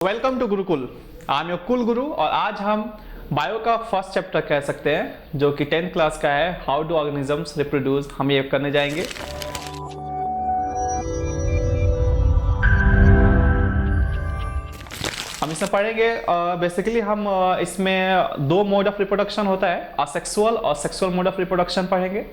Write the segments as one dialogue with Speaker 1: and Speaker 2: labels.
Speaker 1: Welcome to Gurukul. I am your kul guru और आज हम बायो का फर्स्ट चैप्टर कह सकते हैं जो कि 10th क्लास का है, हाउ डू ऑर्गेनिजम्स रिप्रोड्यूस। हम ये करने जाएंगे। हम इसमें पढ़ेंगे बेसिकली हम इसमें दो मोड ऑफ रिप्रोडक्शन होता है, असेक्सुअल और सेक्सुअल मोड ऑफ रिप्रोडक्शन पढ़ेंगे।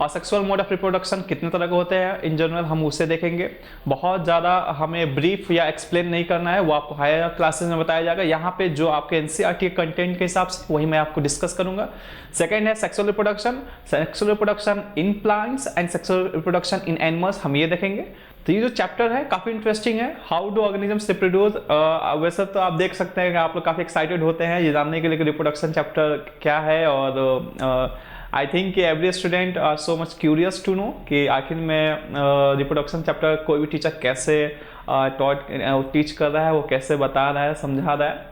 Speaker 1: और सेक्सुअल मोड ऑफ रिप्रोडक्शन कितने तरह के होते हैं इन जनरल हम उसे देखेंगे। बहुत ज़्यादा हमें ब्रीफ या एक्सप्लेन नहीं करना है, वो आपको हायर क्लासेस में बताया जाएगा। यहाँ पे जो आपके एनसीईआरटी कंटेंट के हिसाब से वही मैं आपको डिस्कस करूंगा। सेकंड है sexual reproduction in plants and sexual reproduction in animals, हम ये देखेंगे। तो ये जो चैप्टर है काफ़ी इंटरेस्टिंग है, हाउ डू ऑर्गेनिजम्स रिप्रोड्यूस। वैसे तो आप देख सकते हैं कि आप लोग काफ़ी एक्साइटेड होते हैं ये जानने के लिए कि रिप्रोडक्शन चैप्टर क्या है। और I think every student are so much curious to know कि आखिर में रिप्रोडक्शन चैप्टर कोई भी टीचर कैसे टीच कर रहा है, वो कैसे बता रहा है, समझा रहा है।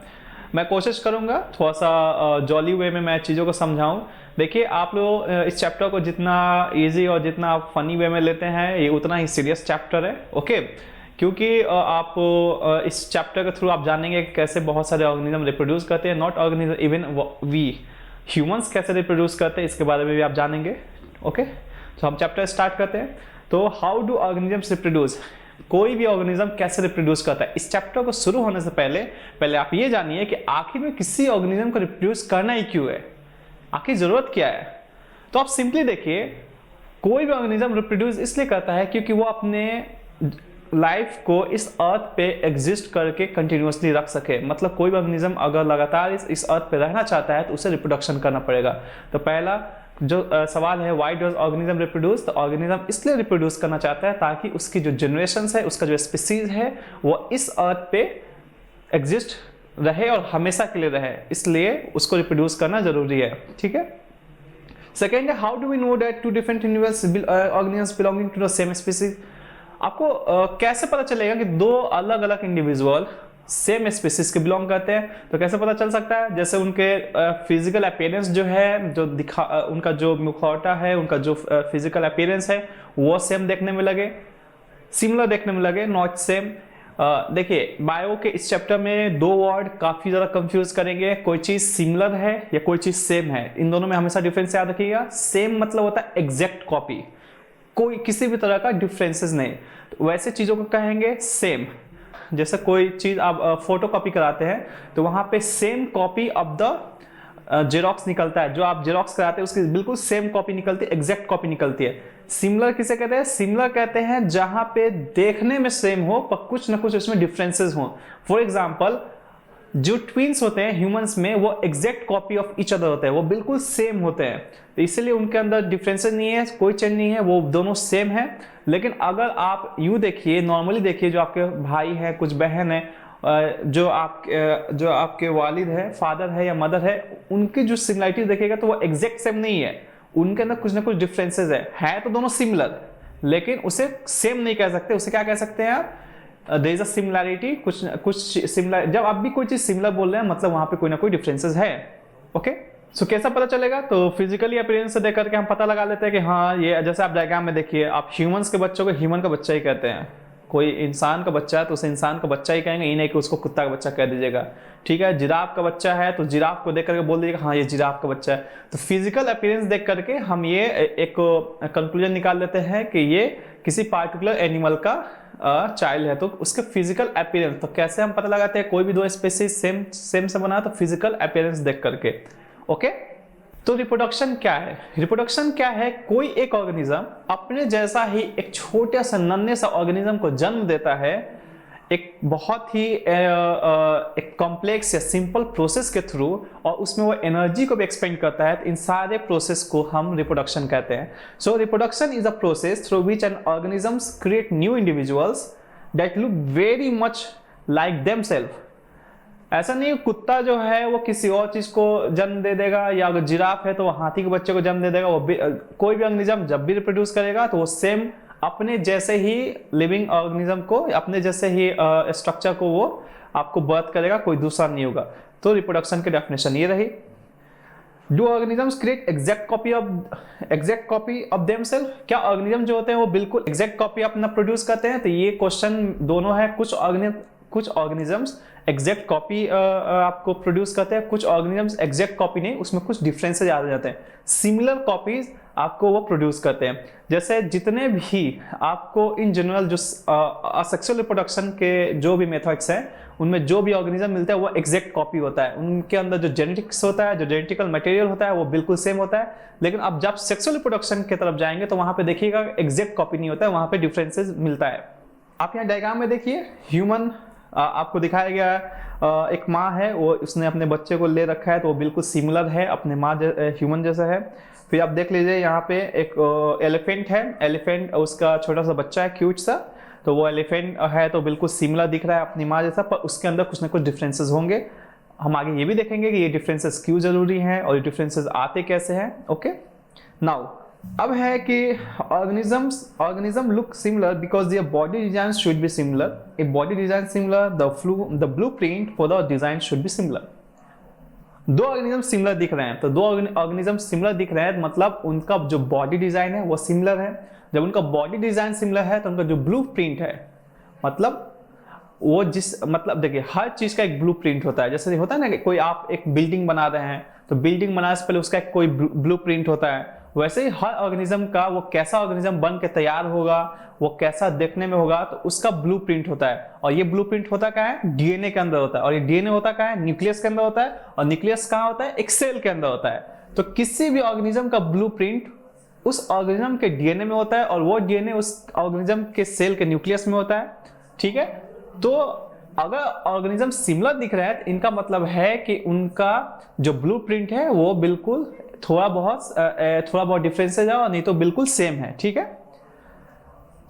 Speaker 1: मैं कोशिश करूँगा थोड़ा सा जॉली वे में मैं चीज़ों को समझाऊँ। देखिए आप लोग इस चैप्टर को जितना इजी और जितना फनी वे में लेते हैं ये उतना ही सीरियस चैप्टर है, ओके। क्योंकि आप इस चैप्टर के थ्रू आप जानेंगे कैसे बहुत सारे ऑर्गेनिज्म रिप्रोड्यूस करते हैं, not organism, even we humans कैसे रिप्रोड्यूस करते हैं इसके बारे में भी आप जानेंगे, ओके। तो हम चैप्टर स्टार्ट करते हैं। तो हाउ डू ऑर्गेनिजम्स रिप्रोड्यूस, कोई भी ऑर्गेनिज्म कैसे रिप्रोड्यूस करता है। इस चैप्टर को शुरू होने से पहले आप ये जानिए कि आखिर में किसी ऑर्गेनिज्म को रिप्रोड्यूस करना ही क्यों है, आखिर जरूरत क्या है। तो आप सिंपली देखिए, कोई भी ऑर्गेनिज्म रिप्रोड्यूस इसलिए करता है क्योंकि वो अपने लाइफ को इस अर्थ पे एग्जिस्ट करके कंटिन्यूसली रख सके। मतलब कोई भी ऑर्गेनिज्म अगर लगातार इस अर्थ पे रहना चाहता है तो उसे रिप्रोडक्शन करना पड़ेगा। तो पहला जो सवाल है, व्हाई डज ऑर्गेनिज्म रिप्रोड्यूस। तो ऑर्गेनिज्म इसलिए रिप्रोड्यूस करना चाहता है ताकि उसकी जो जनरेशन है, उसका जो स्पीसीज है वो इस अर्थ पे एग्जिस्ट रहे और हमेशा के लिए रहे, इसलिए उसको रिप्रोड्यूस करना जरूरी है, ठीक है। सेकेंड है, how do we know that two different organisms belonging to the same species. आपको कैसे पता चलेगा कि दो अलग अलग इंडिविजुअल सेम स्पीसीज के बिलोंग करते हैं। तो कैसे पता चल सकता है, जैसे उनके फिजिकल अपीयरेंस जो है, जो उनका जो मुखौटा है, उनका जो फिजिकल अपीयरेंस है वो सेम देखने में लगे, सिमिलर देखने में लगे, नॉट सेम। देखिए बायो के इस चैप्टर में दो वर्ड काफी ज्यादा कंफ्यूज करेंगे, कोई चीज सिमिलर है या कोई चीज सेम है। इन दोनों में हमेशा डिफरेंस याद रखिएगा। सेम मतलब होता है एग्जैक्ट कॉपी, कोई किसी भी तरह का डिफरेंसेस नहीं। तो वैसे चीजों को कहेंगे सेम। जैसे कोई चीज आप फोटो कॉपी कराते हैं तो वहां पे same copy of the xerox निकलता है, जो आप जेरोक्स कराते हैं उसकी बिल्कुल सेम कॉपी निकलती है, एग्जैक्ट कॉपी निकलती है। सिमिलर किसे कहते हैं, सिमिलर कहते हैं जहां पे देखने में सेम हो पर कुछ ना कुछ उसमें डिफरेंसेस हो। फॉर एग्जाम्पल जो ट्विन्स होते हैं ह्यूमंस में वो exact copy of each other होते हैं, वो बिल्कुल सेम होते हैं, तो इसलिए उनके अंदर डिफरेंसेस नहीं है, कोई चेंज नहीं है, वो दोनों सेम है। लेकिन अगर आप यूं देखिए, नॉर्मली देखिए, जो आपके भाई है, कुछ बहन है, जो आपके वालिद है, फादर है या मदर है, उनकी जो सिमिलरिटी देखिएगा तो वो एग्जैक्ट सेम नहीं है, उनके अंदर कुछ ना कुछ डिफरेंसेस है तो दोनों सिमिलर, लेकिन उसे सेम नहीं कह सकते। उसे क्या कह सकते हैं आप, देयर इज अ सिमिलैरिटी, कुछ सिमिलर। जब आप भी कोई चीज सिमिलर बोल रहे हैं मतलब वहां पे कोई ना कोई डिफरेंसेस है, ओके। सो कैसा पता चलेगा, तो फिजिकली अपीयरेंस से देख करके हम पता लगा लेते हैं कि हाँ ये, जैसे आप डायग्राम में देखिए, आप ह्यूमंस के बच्चों को ह्यूमन का बच्चा ही कहते हैं। कोई इंसान का बच्चा है तो उसे इंसान का बच्चा ही कहेंगे, ये नहीं कि उसको कुत्ता का बच्चा कह दीजिएगा, ठीक है। जिराफ का बच्चा है तो जिराफ को देख करके बोल दीजिएगा हाँ ये जिराफ का बच्चा है। तो फिजिकल अपीयरेंस देख करके हम ये एक कंक्लूजन निकाल लेते हैं कि ये किसी पार्टिकुलर एनिमल का चाइल्ड है, तो उसके फिजिकल अपीयरेंस। तो कैसे हम पता लगाते हैं कोई भी दो स्पीसीज सेम से बना, तो फिजिकल अपीयरेंस देख करके, ओके। तो रिप्रोडक्शन क्या है, रिप्रोडक्शन क्या है, कोई एक ऑर्गेनिज्म अपने जैसा ही एक छोटे सा नन्हे सा ऑर्गेनिज्म को जन्म देता है, एक बहुत ही एक कॉम्प्लेक्स या सिंपल प्रोसेस के थ्रू, और उसमें वो एनर्जी को भी एक्सपेंड करता है। तो इन सारे प्रोसेस को हम रिप्रोडक्शन कहते हैं। So reproduction is a process through which an organisms create new individuals that look very much like themself. ऐसा नहीं कुत्ता जो है वो किसी और चीज को जन्म दे देगा, या अगर जिराफ है तो वो हाथी के बच्चे को जन्म दे देगा। वो कोई भी ऑर्गेनिज्म जब भी रिप्रोड्यूस करेगा तो वो सेम अपने जैसे ही लिविंग ऑर्गेनिज्म को, अपने जैसे ही स्ट्रक्चर को वो आपको बर्थ करेगा, कोई दूसरा नहीं होगा। तो रिप्रोडक्शन की डेफिनेशन ये रही। Do organisms create exact copy of themself. क्या ऑर्गेनिज्म जो होते हैं वो बिल्कुल एग्जैक्ट कॉपी अपना प्रोड्यूस करते हैं। तो ये क्वेश्चन दोनों है, कुछ ऑर्गेनिज्म कुछ ऑर्गेनिजम्स एग्जैक्ट कॉपी आपको प्रोड्यूस करते हैं, कुछ ऑर्गेनिजम्स एग्जैक्ट कॉपी नहीं, उसमें कुछ डिफरेंसेस आ जाते हैं, सिमिलर कॉपीज आपको वो प्रोड्यूस करते हैं। जैसे जितने भी आपको इन जनरल जो असेक्सुअल रिप्रोडक्शन के जो भी मेथड्स हैं उनमें जो भी ऑर्गेनिज्म मिलता है वो एग्जैक्ट कॉपी होता है, उनके अंदर जो जेनेटिक्स होता है, जो जेनेटिकल मटेरियल होता है वो बिल्कुल सेम होता है। लेकिन अब जब सेक्सुअल रिप्रोडक्शन की तरफ जाएंगे तो वहां पे देखिएगा एग्जैक्ट कॉपी नहीं होता है, वहां पे डिफरेंसेस मिलता है। आप यहाँ डायग्राम में देखिए ह्यूमन आपको दिखाया गया है, एक माँ है वो उसने अपने बच्चे को ले रखा है तो वो बिल्कुल सिमिलर है अपने माँ ह्यूमन जैसा है। फिर आप देख लीजिए यहाँ पे एक एलिफेंट है, एलिफेंट उसका छोटा सा बच्चा है क्यूट सा, तो वो एलिफेंट है तो बिल्कुल सिमिलर दिख रहा है अपनी माँ जैसा, पर उसके अंदर कुछ ना कुछ डिफरेंसेस होंगे। हम आगे ये भी देखेंगे कि ये डिफरेंसेस क्यों जरूरी हैं और ये डिफरेंसेस आते कैसे हैं। ओके, नाउ अब है कि organism look similar because their body design should be similar. If body design similar the blueprint for the design should be similar. दो ऑर्गेनिज्म सिमिलर दिख रहे हैं तो दो ऑर्गेनिज्म सिमिलर दिख रहे हैं मतलब उनका जो बॉडी डिजाइन है वो सिमिलर है। जब उनका बॉडी डिजाइन सिमिलर है तो उनका जो ब्लूप्रिंट है मतलब वो मतलब देखिए हर चीज का एक ब्लूप्रिंट होता है। जैसे होता है ना कि कोई आप एक बिल्डिंग बना रहे हैं तो बिल्डिंग बनाने से पहले उसका एक कोई ब्लूप्रिंट होता है, वैसे ही हर ऑर्गेनिज्म का वो कैसा ऑर्गेनिज्म बन के तैयार होगा, वो कैसा देखने में होगा, तो उसका ब्लूप्रिंट होता है। और ये ब्लूप्रिंट होता क्या है, डीएनए के अंदर होता है, और ये डीएनए होता क्या है, न्यूक्लियस के अंदर होता है, और न्यूक्लियस कहाँ होता है, एक सेल के अंदर होता है। तो किसी भी ऑर्गेनिज्म का ब्लूप्रिंट उस ऑर्गेनिज्म के डीएनए में होता है और वो डीएनए उस ऑर्गेनिज्म के सेल के न्यूक्लियस में होता है। ठीक है, तो अगर ऑर्गेनिज्म सिमिलर दिख रहा है तो इनका मतलब है कि उनका जो ब्लूप्रिंट है वो बिल्कुल थोड़ा बहुत डिफरेंसेस है और नहीं तो बिल्कुल सेम है। ठीक है,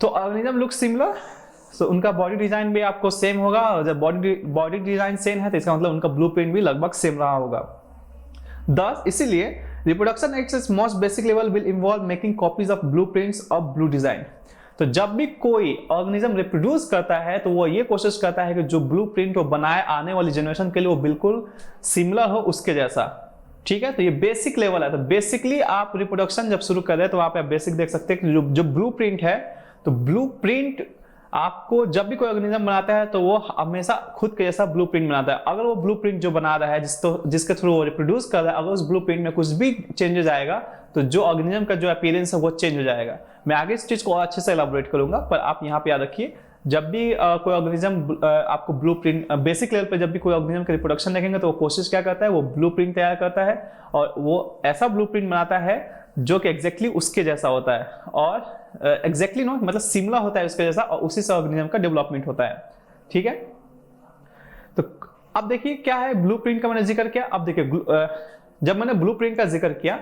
Speaker 1: तो ऑर्गेनिज्म लुक सिमिलर तो उनका बॉडी डिजाइन भी आपको सेम होगा, और जब बॉडी डिजाइन सेम है तो इसका मतलब उनका ब्लूप्रिंट भी लगभग सेम रहा होगा। थस इसीलिए reproduction at its most basic level will involve making copies of blueprints of blue design. तो जब भी कोई ऑर्गेनिज्म रिप्रोड्यूस करता है तो वो ये कोशिश करता है कि जो ब्लूप्रिंट वो बनाए आने वाली जनरेशन के लिए वो बिल्कुल सिमिलर हो उसके जैसा। ठीक है, तो ये बेसिक लेवल है। तो बेसिकली आप रिप्रोडक्शन जब शुरू कर रहे हैं तो वहां पे आप बेसिक देख सकते हैं कि जो ब्लूप्रिंट है, तो ब्लूप्रिंट आपको जब भी कोई ऑर्गेनिज्म बनाता है तो वो हमेशा खुद के जैसा ब्लूप्रिंट बनाता है। अगर वो ब्लूप्रिंट जो बना रहा है जिसके थ्रू वो रिप्रोड्यूस कर रहा है, अगर उस ब्लूप्रिंट में कुछ भी चेंजेस आएगा तो जो ऑर्गेनिज्म का जो अपीयरेंस है वो चेंज हो जाएगा। मैं आगे इस चीज को और अच्छे से एलाबोरेट करूंगा, पर आप यहाँ पे याद रखिए जब भी कोई ऑर्गेनिज्म आपको ब्लूप्रिंट बेसिक लेवल पे जब भी कोई ऑर्गेनिज्म का रिप्रोडक्शन देखेंगे तो वो कोशिश क्या करता है, वो ब्लूप्रिंट तैयार करता है और वो ऐसा ब्लूप्रिंट बनाता है जो कि एग्जैक्टली उसके जैसा होता है, और एग्जैक्टली नो मतलब सिमिलर होता है उसके जैसा, और उसी से ऑर्गेनिज्म का डेवलपमेंट होता है। ठीक है, तो अब देखिए क्या है ब्लूप्रिंट का मैंने जिक्र किया। अब देखिए जब मैंने ब्लूप्रिंट का जिक्र किया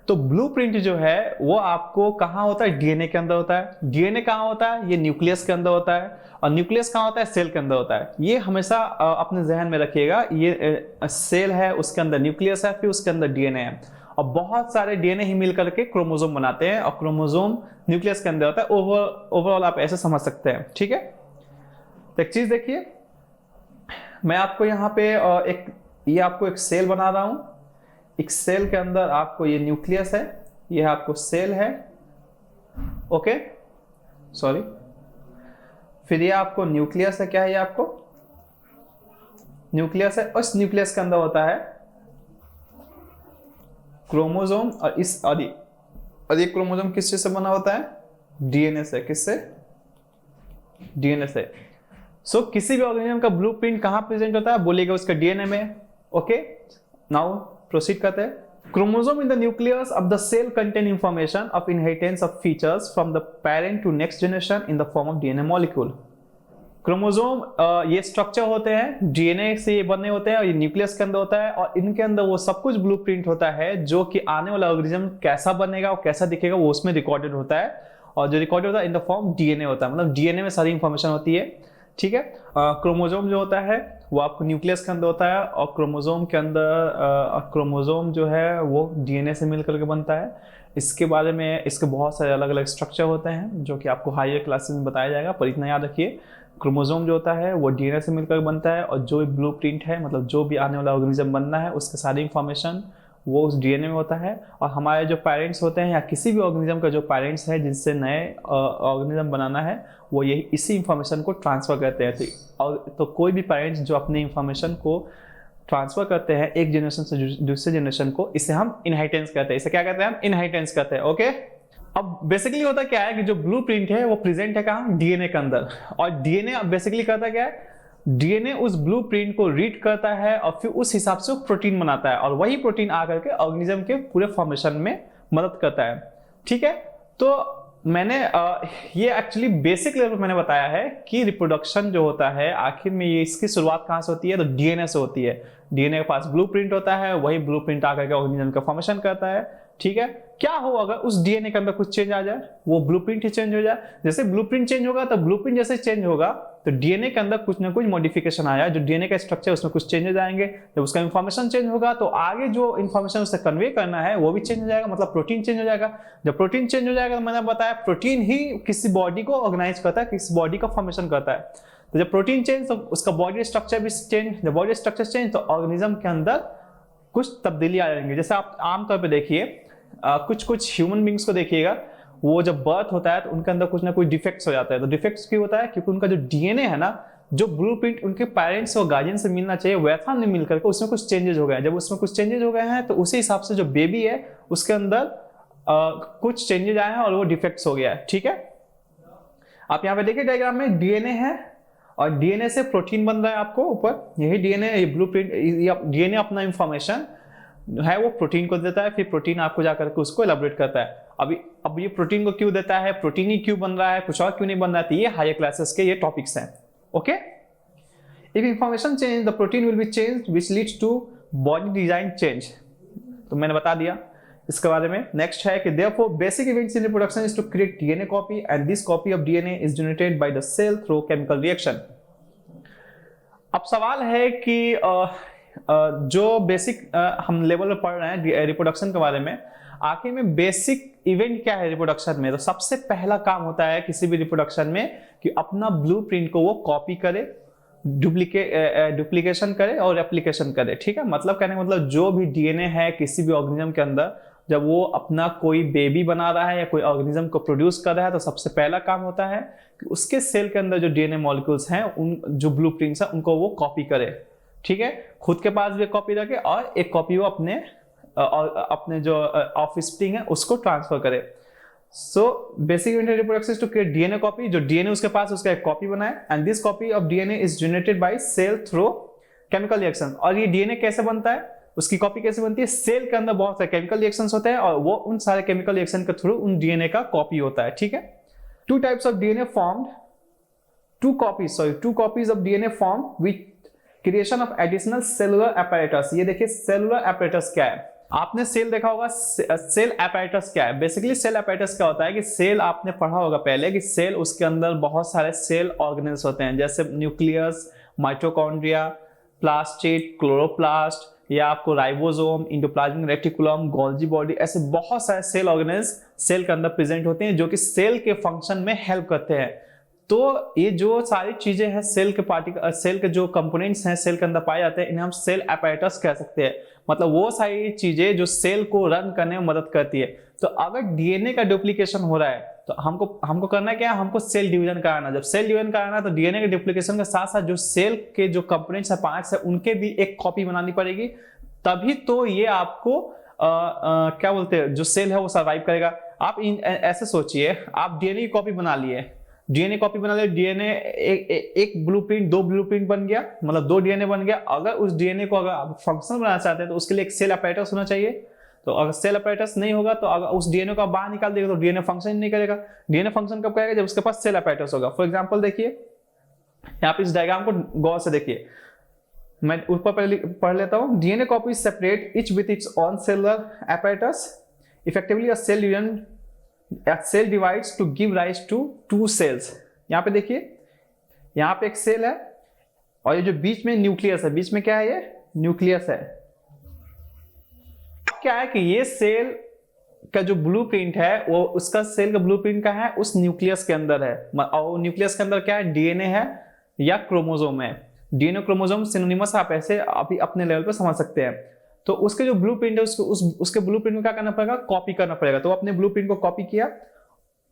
Speaker 1: तो ब्लूप्रिंट जो है वो आपको कहाँ होता है, डीएनए के अंदर होता है। डीएनए कहाँ होता है, ये न्यूक्लियस के अंदर होता है, और न्यूक्लियस कहाँ होता है, सेल के अंदर होता है। ये हमेशा अपने जहन में रखिएगा, ये सेल है उसके अंदर न्यूक्लियस है, फिर उसके अंदर डीएनए है, और बहुत सारे डीएनए ही मिलकर के क्रोमोसोम बनाते हैं, और क्रोमोसोम न्यूक्लियस के अंदर होता है। ओवरऑल आप ऐसे समझ सकते हैं। ठीक है, तो एक चीज देखिए, मैं आपको यहाँ पे ये आपको एक सेल बना रहा हूं। एक सेल के अंदर आपको ये न्यूक्लियस है, ये आपको सेल है, ओके सॉरी, फिर ये आपको न्यूक्लियस है, क्या है ये आपको न्यूक्लियस है, उस न्यूक्लियस के अंदर होता है क्रोमोसोम, और ये क्रोमोसोम किस चीज से बना होता है, डीएनए से। किससे, डीएनए से। सो किसी भी ऑर्गेनिज्म का ब्लूप्रिंट कहां प्रेजेंट होता है, बोलिएगा उसका डीएनए में। ओके, नाउ प्रोसीड करते हैं। Chromosome in the nucleus of the cell contain information of inheritance of features from the parent to next generation in the form of DNA molecule. Chromosome ये structure होते हैं, DNA से ये बने होते हैं, और ये न्यूक्लियस के अंदर होता है, और इनके अंदर वो सब कुछ ब्लूप्रिंट होता है जो कि आने वाला ऑर्गेनिज्म कैसा बनेगा और कैसा दिखेगा वो उसमें रिकॉर्डेड होता है, और जो रिकॉर्डेड होता है इन द फॉर्म डीएनए होता है, मतलब डीएनए में सारी इंफॉर्मेशन होती है। ठीक है, क्रोमोसोम जो होता है वो आपको न्यूक्लियस के अंदर होता है, और क्रोमोसोम के अंदर क्रोमोसोम जो है वो डीएनए से मिलकर के बनता है। इसके बारे में इसके बहुत सारे अलग अलग स्ट्रक्चर होते हैं जो कि आपको हायर क्लासेस में बताया जाएगा, पर इतना याद रखिए क्रोमोसोम जो होता है वो डीएनए से मिलकर बनता है, और जो ब्लूप्रिंट है मतलब जो भी आने वाला ऑर्गेनिज्म बनना है उसके सारी इंफॉर्मेशन वो उस डीएनए में होता है, और हमारे जो पेरेंट्स होते हैं या किसी भी ऑर्गेनिज्म का जो पेरेंट्स है जिनसे नए ऑर्गेनिज्म बनाना है, वो यही इसी इंफॉर्मेशन को ट्रांसफ़र करते हैं। तो कोई भी पेरेंट्स जो अपनी इंफॉर्मेशन को ट्रांसफ़र करते हैं एक जनरेशन से दूसरे जनरेशन को, इसे हम इनहेरिटेंस कहते हैं। इसे क्या कहते हैं? हम इनहेरिटेंस कहते हैं। ओके, अब बेसिकली होता क्या है कि जो ब्लूप्रिंट है वो प्रेजेंट है कहाँ? डीएनए के अंदर। और डीएनए बेसिकली करता क्या है? डीएनए उस ब्लूप्रिंट को रीड करता है और फिर उस हिसाब से वो प्रोटीन बनाता है, और वही प्रोटीन आकर के ऑर्गेनिज्म के पूरे फॉर्मेशन में मदद करता है। ठीक है, तो मैंने ये एक्चुअली बेसिक लेवल पर मैंने बताया है कि रिप्रोडक्शन जो होता है आखिर में ये इसकी शुरुआत कहाँ से होती है? तो डीएनए से होती है। डीएनए के पास ब्लूप्रिंट होता है, वही ब्लूप्रिंट आकर के ऑर्गेनिज्म का फॉर्मेशन करता है। ठीक है, क्या हो अगर उस डीएनए के अंदर कुछ चेंज आ जाए? वो ब्लूप्रिंट ही चेंज हो जाए। जैसे ब्लूप्रिंट चेंज होगा तो ब्लूप्रिंट जैसे चेंज होगा तो डीएनए के अंदर कुछ ना कुछ मॉडिफिकेशन आया, जो डीएनए का स्ट्रक्चर उसमें कुछ चेंजेस आएंगे। जब उसका इंफॉर्मेशन चेंज होगा तो आगे जो इंफॉर्मेशन उसे कन्वे करना है वो भी चेंज हो जाएगा, मतलब प्रोटीन चेंज हो जाएगा। जब प्रोटीन चेंज हो जाएगा तो मैंने बताया प्रोटीन ही किसी बॉडी को ऑर्गेनाइज करता है, किसी बॉडी का फॉर्मेशन करता है। तो जब प्रोटीन चेंज तो उसका बॉडी स्ट्रक्चर भी चेंज, जब बॉडी स्ट्रक्चर चेंज तो ऑर्गेनिज्म के अंदर कुछ तब्दीली आ जाएंगी। जैसे आप आमतौर पर देखिए कुछ ह्यूमन बींग्स को देखिएगा, वो जब बर्थ होता है तो उनके अंदर कुछ ना कुछ डिफेक्ट्स हो जाता है। तो डिफेक्ट्स क्यों होता है? क्योंकि उनका जो डीएनए है ना, जो ब्लूप्रिंट उनके पेरेंट्स और गार्जियन से मिलना चाहिए वैसा नहीं मिल करके उसमें कुछ चेंजेस हो गए हैं। जब उसमें कुछ चेंजेस हो गए हैं तो उसी हिसाब से जो बेबी है उसके अंदर कुछ चेंजेस आए हैं और वो डिफेक्ट्स हो गया है। ठीक है, आप यहाँ पे देखिए डायग्राम में डीएनए है और डीएनए से प्रोटीन बन रहा है आपको ऊपर, यही डीएनए, ये ब्लूप्रिंट, डीएनए अपना इंफॉर्मेशन है वो प्रोटीन को देता है, फिर प्रोटीन आपको जाकर के उसको एलाबोरेट करता है। अब ये प्रोटीन को क्यों देता है, प्रोटीन ही क्यों बन रहा है, कुछ और क्यों नहीं बन रहा है, तो ये हायर क्लासेस के ये टॉपिक्स हैं। Okay, if information change the protein will be changed which leads to body design change. तो मैंने बता दिया इसके बारे में। नेक्स्ट है कि therefore basic events in reproduction is to create DNA copy and this copy of DNA is generated by the cell through chemical reaction। अब सवाल है कि जो बेसिक हम लेवल पर पढ़ रहे हैं रिप्रोडक्शन के बारे में, आखिर में बेसिक इवेंट क्या है रिप्रोडक्शन में? तो सबसे पहला काम होता है किसी भी रिप्रोडक्शन में कि अपना ब्लूप्रिंट को वो कॉपी करे, डुप्लीकेशन करे और रेप्लिकेशन करे। ठीक है, मतलब कहने का मतलब जो भी डीएनए है किसी भी ऑर्गेनिज्म के अंदर, जब वो अपना कोई बेबी बना रहा है या कोई ऑर्गेनिज्म को प्रोड्यूस कर रहा है तो सबसे पहला काम होता है कि उसके सेल के अंदर जो डीएनए मॉलिक्यूल्स हैं, उन जो ब्लूप्रिंट्स हैं उनको वो कॉपी करे। ठीक है, खुद के पास भी कॉपी रखे और एक कॉपी वो अपने जो ऑफस्प्रिंग है उसको ट्रांसफर करे। So basic unit reproduction is to create DNA copy, जो डीएनए उसके पास उसका एक कॉपी बनाए, and this copy of DNA is generated by cell through chemical reaction. और ये डीएनए कैसे बनता है, उसकी कॉपी कैसे बनती है? सेल के अंदर बहुत सारे केमिकल रिएक्शंस होते हैं और वो उन सारे केमिकल रिएक्शन के थ्रू उन डीएनए का कॉपी होता है। ठीक है, two types of DNA formed, two copies of DNA form with creation of additional cellular apparatus। ये देखिए सेलुलर apparatus क्या है, आपने सेल देखा होगा। सेल apparatus क्या है? बेसिकली सेल apparatus क्या होता है कि सेल आपने पढ़ा होगा पहले कि सेल, उसके अंदर बहुत सारे सेल ऑर्गेनेल्स होते हैं, जैसे न्यूक्लियस, माइटोकॉन्ड्रिया, प्लास्टिड, क्लोरोप्लास्ट, या आपको ribosome, endoplasmic reticulum, Golgi body, ऐसे बहुत सारे सेल ऑर्गेनेल्स सेल के अंदर प्रेजेंट होते हैं जो कि सेल के फंक्शन में हेल्प करते हैं। तो ये जो सारी चीजें हैं सेल के जो कंपोनेंट्स हैं सेल के अंदर पाए जाते हैं, इन्हें हम सेल apparatus कह सकते हैं। मतलब वो सारी चीजें जो सेल को रन करने में मदद करती है। तो अगर डीएनए का डुप्लीकेशन हो रहा है तो हमको करना क्या है? हमको सेल डिवीजन कराना। जब सेल डिवीजन कराना है तो डीएनए के डुप्लीकेशन के साथ साथ जो सेल के जो कंपोनेंट्स है, पार्ट्स है, उनके भी एक कॉपी बनानी पड़ेगी, तभी तो ये आपको क्या बोलते हैं, जो सेल है वो सर्वाइव करेगा। आप ऐसे सोचिए, आप डीएनए की कॉपी बना लिए, डीएनए एक ब्लूप्रिंट, दो ब्लूप्रिंट बन गया, मतलब दो डीएनए बन गया। अगर उस डीएनए को अगर आप फंक्शनल बनाना चाहते हैं तो उसके लिए एक सेल apparatus होना चाहिए। तो अगर सेल apparatus नहीं होगा तो अगर उस डीएनए को आप बाहर निकाल देगा तो डीएनए फंक्शन नहीं करेगा। डीएनए फंक्शन कब करेगा? जब उसके पास सेल apparatus होगा। फॉर एग्जांपल देखिए, यहाँ पे इस डायग्राम को गौर से देखिए, मैं ऊपर पढ़ लेता हूँ। DNA copy separate each with its own cellular apparatus, effectively a cell divides to give rise to two cells. यहाँ पे देखिए, यहाँ पे एक सेल है और ये जो बीच में न्यूक्लियस है, बीच में क्या है? ये न्यूक्लियस है। क्या है कि ये सेल का जो ब्लूप्रिंट है वो उसका सेल का ब्लूप्रिंट का है उस न्यूक्लियस के अंदर है, और न्यूक्लियस के अंदर क्या है? डीएनए है या क्रोमोसोम है। डीएनए क्रोमोसोम सिनोनिमस, आप ऐसे अभी अपने लेवल पे समझ सकते हैं। तो उसके जो ब्लूप्रिंट है उसके ब्लूप्रिंट को क्या करना पड़ेगा, कॉपी करना पड़ेगा। तो अपने ब्लूप्रिंट को कॉपी किया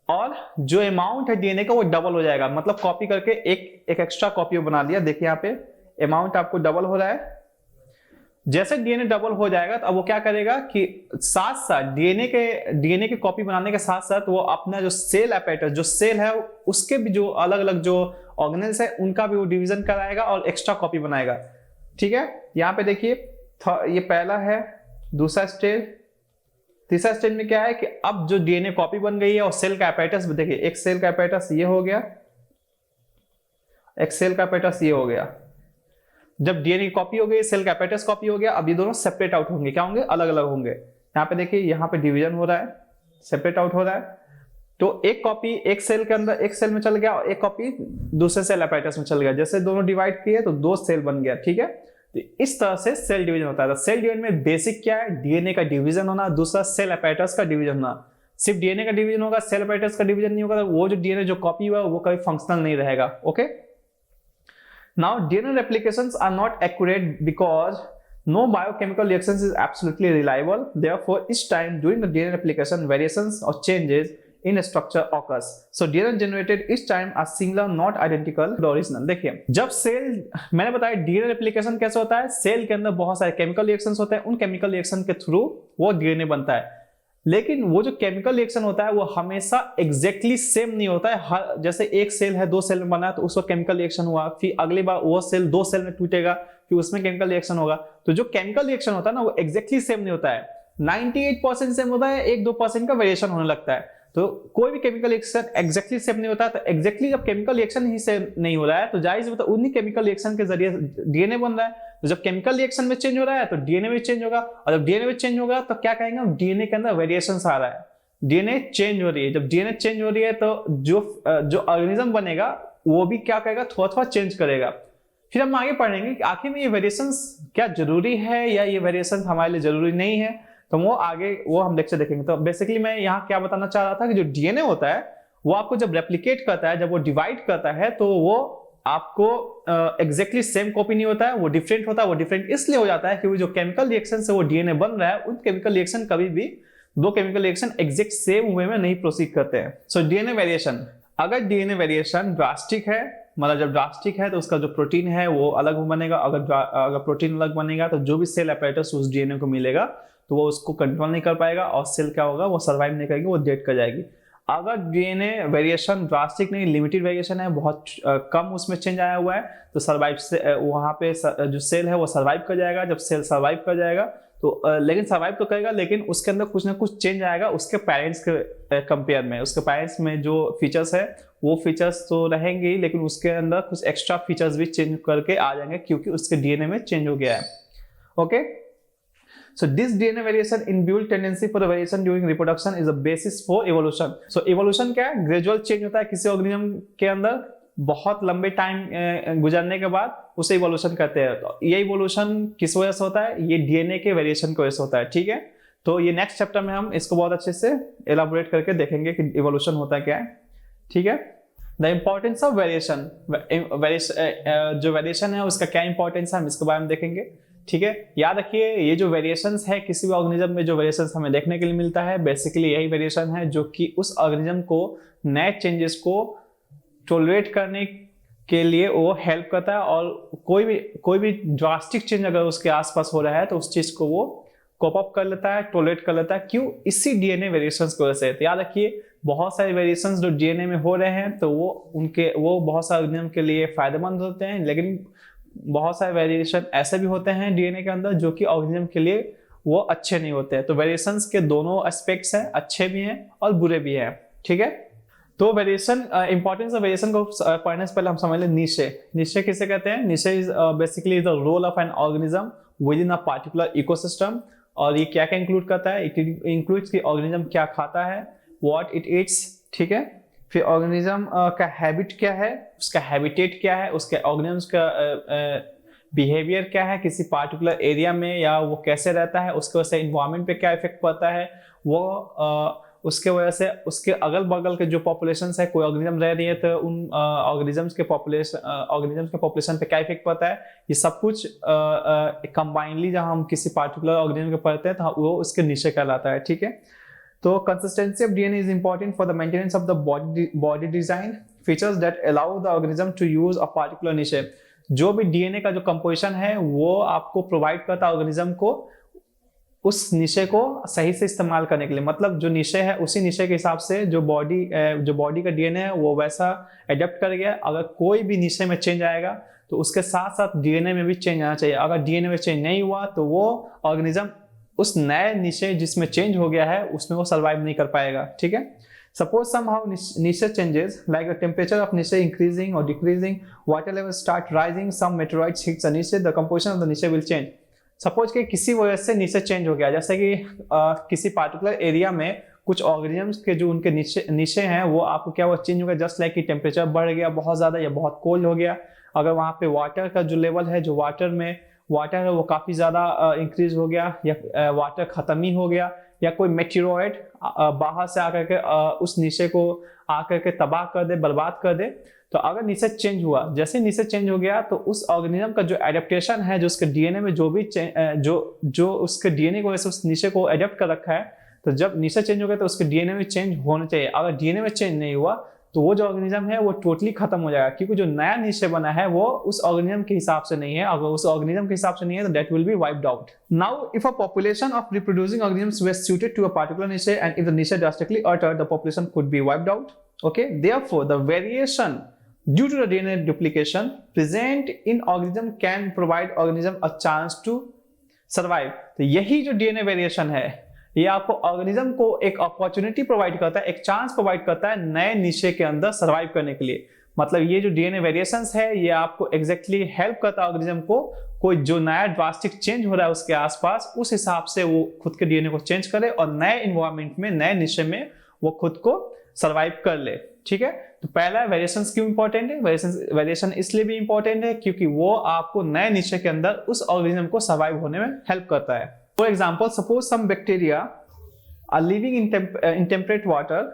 Speaker 1: और जो अमाउंट है डीएनए का वो डबल हो जाएगा, मतलब कॉपी करके एक एक्स्ट्रा कॉपी बना लिया। देखिए यहाँ पे अमाउंट आपको डबल हो रहा है। जैसे डीएनए डबल हो जाएगा तो अब वो क्या करेगा कि साथ साथ डीएनए के कॉपी बनाने के साथ साथ वो अपना जो सेल अपैरेटस, जो सेल है उसके भी जो अलग अलग जो ऑर्गेनेल्स है उनका भी वो डिवीजन कराएगा और एक्स्ट्रा कॉपी बनाएगा। ठीक है, यहाँ पे देखिए ये पहला है, दूसरा स्टेज, तीसरा स्टेज में क्या है कि अब जो डीएनए कॉपी बन गई है और सेल का अपैरेटस देखिए, एक सेल का अपैरेटस ये हो गया, एक सेल का अपैरेटस ये हो गया। जब डीएनए कॉपी हो गई, सेल का अपैरेटस कॉपी हो गया, अब ये दोनों सेपरेट आउट होंगे, क्या होंगे, अलग अलग होंगे। यहाँ पे देखिए यहाँ पे डिवीजन हो रहा है, सेपरेट आउट हो रहा है। तो एक कॉपी एक सेल के अंदर, एक सेल में चल गया और एक कॉपी दूसरे सेल अपैरेटस में चल गया। जैसे दोनों डिवाइड किए तो दो सेल बन गया। ठीक है, तो इस तरह से सेल डिवीजन होता है। सेल डिवीजन में बेसिक क्या है, डीएनए का डिवीजन होना, दूसरा सेल अपैरेटस का डिवीजन होना। सिर्फ डीएनए का डिवीजन होगा, सेल अपैरेटस का डिवीजन नहीं होगा, तो वो जो डीएनए जो कॉपी हुआ वो कभी फंक्शनल नहीं रहेगा। Okay, now DNA replications are not accurate because no biochemical reactions is absolutely reliable. Therefore, each time during the DNA replication, variations or changes in structure occurs. So DNA generated each time are similar, not identical to the original. देखिए जब cell, मैंने बताया DNA replication कैसे होता है, cell के अंदर बहुत सारे केमिकल रिएक्शंस होते हैं, उन केमिकल रिएक्शन के थ्रू वो डीएनए बनता है। लेकिन वो जो केमिकल रिएक्शन होता है वो हमेशा एग्जैक्टली सेम नहीं होता है। हर जैसे एक सेल है, दो सेल में बना है तो उसका केमिकल रिएक्शन हुआ, फिर अगली बार वो सेल दो सेल में टूटेगा, फिर उसमें केमिकल रिएक्शन होगा। तो जो केमिकल रिएक्शन होता है ना वो एग्जैक्टली सेम नहीं होता है, 98% सेम होता है, 1-2% का वेरिएशन होने लगता है। तो कोई भी केमिकल रिएक्शन एग्जैक्टली सेम नहीं होता है। तो एग्जैक्टली जब केमिकल रिएक्शन ही सेम नहीं हो रहा है तो जाहिर है उन्हीं केमिकल रिएक्शन के जरिए डीएनए बन रहा है। तो जब केमिकल रिएक्शन में चेंज हो रहा है तो डीएनए में चेंज होगा, और जब डीएनए में चेंज होगा तो क्या कहेंगे हम, डीएनए के अंदर वेरिएशन आ रहा है, डीएनए चेंज हो रही है। जब डीएनए चेंज हो रही है तो जो ऑर्गेनिज्म बनेगा वो भी क्या करेगा, थोड़ा थोड़ा चेंज करेगा। फिर हम आगे पढ़ेंगे कि आखिर में ये वेरिएशंस क्या जरूरी है या ये वेरिएशन हमारे लिए जरूरी नहीं है, तो वो आगे वो हम लेक्चर देखेंगे। तो बेसिकली मैं यहाँ क्या बताना चाह रहा था कि जो डीएनए होता है वो आपको जब रेप्लिकेट करता है, जब वो डिवाइड करता है तो वो आपको एग्जैक्टली सेम कॉपी नहीं होता है, वो डिफरेंट होता है। वो डिफरेंट इसलिए हो जाता है क्योंकि जो केमिकल रिएक्शन से वो डीएनए बन रहा है उन केमिकल रिएक्शन कभी भी दो chemical reaction exact same way में नहीं प्रोसीड करते हैं। सो डीएनए वेरिएशन, अगर डीएनए वेरिएशन ड्रास्टिक है, मतलब जब ड्रास्टिक है तो उसका जो प्रोटीन है वो अलग बनेगा। अगर प्रोटीन अलग बनेगा तो जो भी सेल अपैरेटस उस डीएनए को मिलेगा तो वो उसको कंट्रोल नहीं कर पाएगा और सेल क्या होगा, वो सर्वाइव नहीं करेगी, वो डेड कर जाएगी। अगर डीएनए वेरिएशन ड्रास्टिक नहीं, लिमिटेड वेरिएशन है, बहुत कम उसमें चेंज आया हुआ है, तो सर्वाइव से वहां पे जो सेल है वो सर्वाइव कर जाएगा। जब सेल सर्वाइव कर जाएगा तो लेकिन सर्वाइव तो करेगा, लेकिन उसके अंदर कुछ ना कुछ चेंज आएगा उसके पेरेंट्स के कंपेयर में। उसके पेरेंट्स में जो फीचर्स है वो फीचर्स तो रहेंगे ही, लेकिन उसके अंदर कुछ एक्स्ट्रा फीचर्स भी चेंज करके आ जाएंगे क्योंकि उसके डीएनए में चेंज हो गया है। Okay, so this DNA variation inbuilt tendency for the variation during reproduction is a basis for evolution. So evolution क्या है, ग्रेजुअल चेंज होता है किसी ऑर्गेनिज्म के अंदर, बहुत लंबे टाइम गुजरने के बाद उसे इवोल्यूशन कहते हैं। तो ये इवोल्यूशन किस वजह से होता है, ये डीएनए के वेरिएशन की वजह से होता है। ठीक है, तो ये नेक्स्ट चैप्टर में हम इसको बहुत अच्छे से एलाबोरेट करके देखेंगे कि इवोल्यूशन होता क्या है। ठीक है, द इम्पोर्टेंस ऑफ वेरिएशन, जो वेरिएशन है उसका क्या इंपॉर्टेंस है हम इसके बारे में देखेंगे। ठीक है, याद रखिए ये जो वेरिएशंस है किसी भी ऑर्गेनिज्म में जो वेरिएशंस हमें देखने के लिए मिलता है, बेसिकली यही वेरिएशन है जो कि उस ऑर्गेनिज्म को नए चेंजेस को टॉलरेट करने के लिए वो हेल्प करता है, और कोई भी ड्रास्टिक चेंज अगर उसके आसपास हो रहा है तो उस चीज को वो कोप अप कर लेता है, टॉलरेट कर लेता है। क्यों, इसी डीएनए वेरिएशंस की वजह से। तो याद रखिए बहुत सारे वेरिएशंस जो डीएनए में हो रहे हैं तो वो बहुत सारे ऑर्गेनिज्म के लिए फायदेमंद होते हैं, लेकिन बहुत सारे वेरिएशन ऐसे भी होते हैं डीएनए के अंदर जो कि ऑर्गेनिज्म के लिए वो अच्छे नहीं होते हैं। तो वेरिएशंस के दोनों एस्पेक्ट्स हैं, अच्छे भी हैं और बुरे भी हैं। ठीक है, तो वेरिएशन, इंपॉर्टेंस ऑफ वेरिएशन को पढ़ने से पहले हम समझ लें नीचे। नीचे किसे कहते हैं, नीचे is basically the role of an organism within a particular ecosystem. और ये क्या क्या इंक्लूड करता है, इट इंक्लूड्स कि ऑर्गेनिज्म क्या खाता है, व्हाट इट ईट्स। ठीक है, फिर ऑर्गेनिज्म का हैबिट क्या है, उसका हैबिटेट क्या है, उसके ऑर्गेनिज्म का बिहेवियर क्या है किसी पार्टिकुलर एरिया में, या वो कैसे रहता है, उसके वजह से इन्वायरमेंट पे क्या इफेक्ट पड़ता है, वो उसके वजह से उसके अगल बगल के जो पॉपुलेशन है, कोई ऑर्गेनिज्म रह रही है तो उन ऑर्गेनिजम्स के पॉपुलेशन पे क्या इफेक्ट पड़ता है, ये सब कुछ कंबाइनली जब हम किसी पार्टिकुलर ऑर्गेनिज्म के पढ़ते हैं तो वो उसके नीचे कहलाता है। ठीक है, तो consistency of DNA is important for the maintenance of the body design features that allow the organism to use a particular niche. जो भी डीएनए का जो कंपोजिशन है वो आपको प्रोवाइड करता है ऑर्गेनिज्म को उस निशे को सही से इस्तेमाल करने के लिए। मतलब जो निशे है उसी निशे के हिसाब से जो बॉडी का डीएनए है वो वैसा एडेप्ट कर गया। अगर कोई भी निशे में चेंज आएगा तो उसके साथ साथ डीएनए में भी चेंज आना चाहिए। अगर डीएनए में चेंज नहीं हुआ तो वो ऑर्गेनिज्म उस नए निशे जिसमें चेंज हो गया है उसमें वो सर्वाइव नहीं कर पाएगा। ठीक है, suppose somehow niche changes like the temperature of niche increasing or decreasing, water levels start rising, some meteorites hits the niche, the composition of the niche will change। Suppose कि किसी वजह से निशे चेंज हो गया, जैसे कि किसी पार्टिकुलर एरिया में कुछ ऑर्गेनिजम्स के जो उनके निशे हैं वो आपको क्या हुआ, चेंज हो गया। जस्ट लाइक कि टेम्परेचर बढ़ गया बहुत ज़्यादा या बहुत कोल्ड हो गया। अगर वहाँ पे वाटर का जो लेवल है, जो वाटर है वो काफ़ी ज़्यादा इंक्रीज हो गया, या वाटर ख़त्म ही हो गया, या कोई मेटेरॉइड बाहर से आकर के उस निशे को आकर के तबाह कर दे, बर्बाद कर दे। तो अगर निशे चेंज हुआ, जैसे निशे चेंज हो गया तो उस ऑर्गेनिज्म का जो एडेप्टेशन है, जो उसके डीएनए में जो भी जो उसके डीएनए को वैसे उस निशे को एडेप्ट कर रखा है, तो जब निशे चेंज हो गया तो उसके डीएनए में चेंज होना चाहिए। अगर डीएनए में चेंज नहीं हुआ तो वो जो ऑर्गेनिज्म है वो टोटली खत्म हो जाएगा, क्योंकि जो नया निशे बना है वो उस ऑर्गेनिज्म के हिसाब से नहीं है। अगर उस ऑर्गेनिज्म के हिसाब से नहीं है तो that will be wiped out. Now if a population of reproducing organisms were suited to a particular niche and if the niche drastically altered, the population could be wiped out. Okay, therefore the variation due to the DNA duplication present in organism can provide organism a chance to survive। तो यही जो DNA variation है ये आपको organism को एक opportunity provide करता है, एक चांस प्रोवाइड करता है नए निशे के अंदर सर्वाइव करने के लिए। मतलब ये जो डीएनए वेरिएशंस है ये आपको एग्जैक्टली हेल्प करता है ऑर्गेनिज्म को, कोई जो नया ड्रास्टिक चेंज हो रहा है उसके आसपास, उस हिसाब से वो खुद के डीएनए को चेंज करे और नए इन्वायरमेंट में, नए निशे में वो खुद को सर्वाइव कर ले। ठीक है, तो पहला वेरिएशंस क्यों इंपॉर्टेंट है? वेरिएशन इसलिए भी इंपॉर्टेंट है क्योंकि वो आपको नए निशे के अंदर उस ऑर्गेनिज्म को सर्वाइव होने में हेल्प करता है। For example, suppose some bacteria are living in temperate water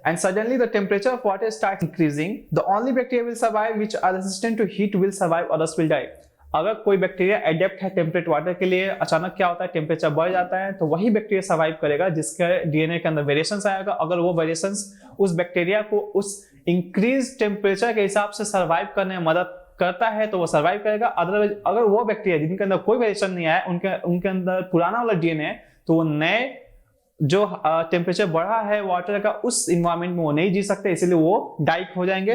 Speaker 1: and suddenly the temperature of water starts increasing, the only bacteria will survive which are resistant to heat will survive, others will die। अगर कोई bacteria adapt है temperate water के लिए, अचानक क्या होता है temperature बढ़ जाता है, तो वही बैक्टीरिया सर्वाइव करेगा जिसके डीएनए के अंदर वेरिएशंस आएगा। अगर वो वेरिएशंस उस बैक्टीरिया को उस इंक्रीज टेम्परेचर के हिसाब से सर्वाइव करने में मदद करता है तो वो सर्वाइव करेगा। अदरवाइज अगर वो बैक्टीरिया जिनके अंदर कोई वेरिएशन नहीं आया, उनके अंदर पुराना वाला डीएनए है, तो वो नए जो टेम्परेचर बढ़ा है वाटर का उस इन्वायरमेंट में वो नहीं जी सकते, इसीलिए वो डाई हो जाएंगे।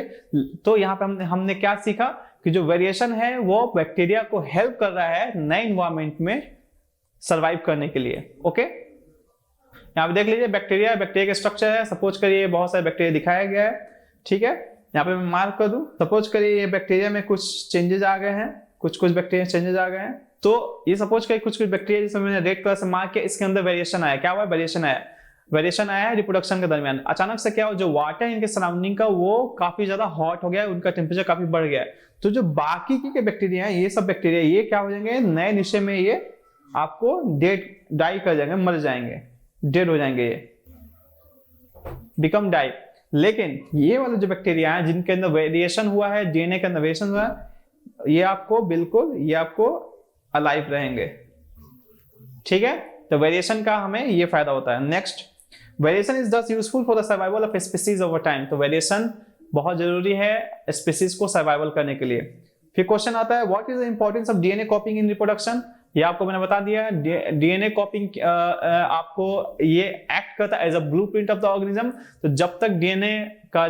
Speaker 1: तो यहाँ पे हमने क्या सीखा कि जो वेरिएशन है वो बैक्टीरिया को हेल्प कर रहा है नए इन्वायरमेंट में सर्वाइव करने के लिए। ओके, यहाँ पे देख लीजिए बैक्टीरिया के स्ट्रक्चर है। सपोज करिए बहुत सारे बैक्टीरिया दिखाया गया है। ठीक है, यहाँ पे मैं मार्क कर दूं। सपोज करिए ये बैक्टीरिया में कुछ चेंजेस आ गए हैं, कुछ बैक्टीरिया चेंजेस आ गए हैं। तो ये सपोज करिए कुछ बैक्टीरिया जिसमें मैंने रेड कलर से मार्क किया, इसके अंदर वेरिएशन आया। क्या हुआ? वेरिएशन आया है रिप्रोडक्शन के दरमियान। अचानक से क्या हो, जो वाटर इनके सराउंडिंग का वो काफी ज्यादा हॉट हो गया है, उनका टेम्परेचर काफी बढ़ गया है। तो जो बाकी के बैक्टीरिया हैं, ये सब बैक्टीरिया ये क्या हो जाएंगे, नए निशे में ये आपको डाई कर जाएंगे, मर जाएंगे, डेड हो जाएंगे, ये बिकम डाई। लेकिन ये वाले जो बैक्टीरिया हैं जिनके अंदर वेरिएशन हुआ है, डीएनए के अंदर वेरिएशन हुआ है, ये आपको अलाइव रहेंगे। ठीक है, तो वेरिएशन का हमें ये फायदा होता है। नेक्स्ट, वेरिएशन इज दस useful for the survival of species over time. तो वेरिएशन बहुत जरूरी है स्पीसीज को सर्वाइवल करने के लिए। फिर क्वेश्चन आता है, what is the importance of DNA कॉपिंग in reproduction. ये आपको मैंने बता दिया है। डीएनए कॉपिंग आपको ये एक्ट करता है as a blueprint of the organism. तो जब तक डीएनए का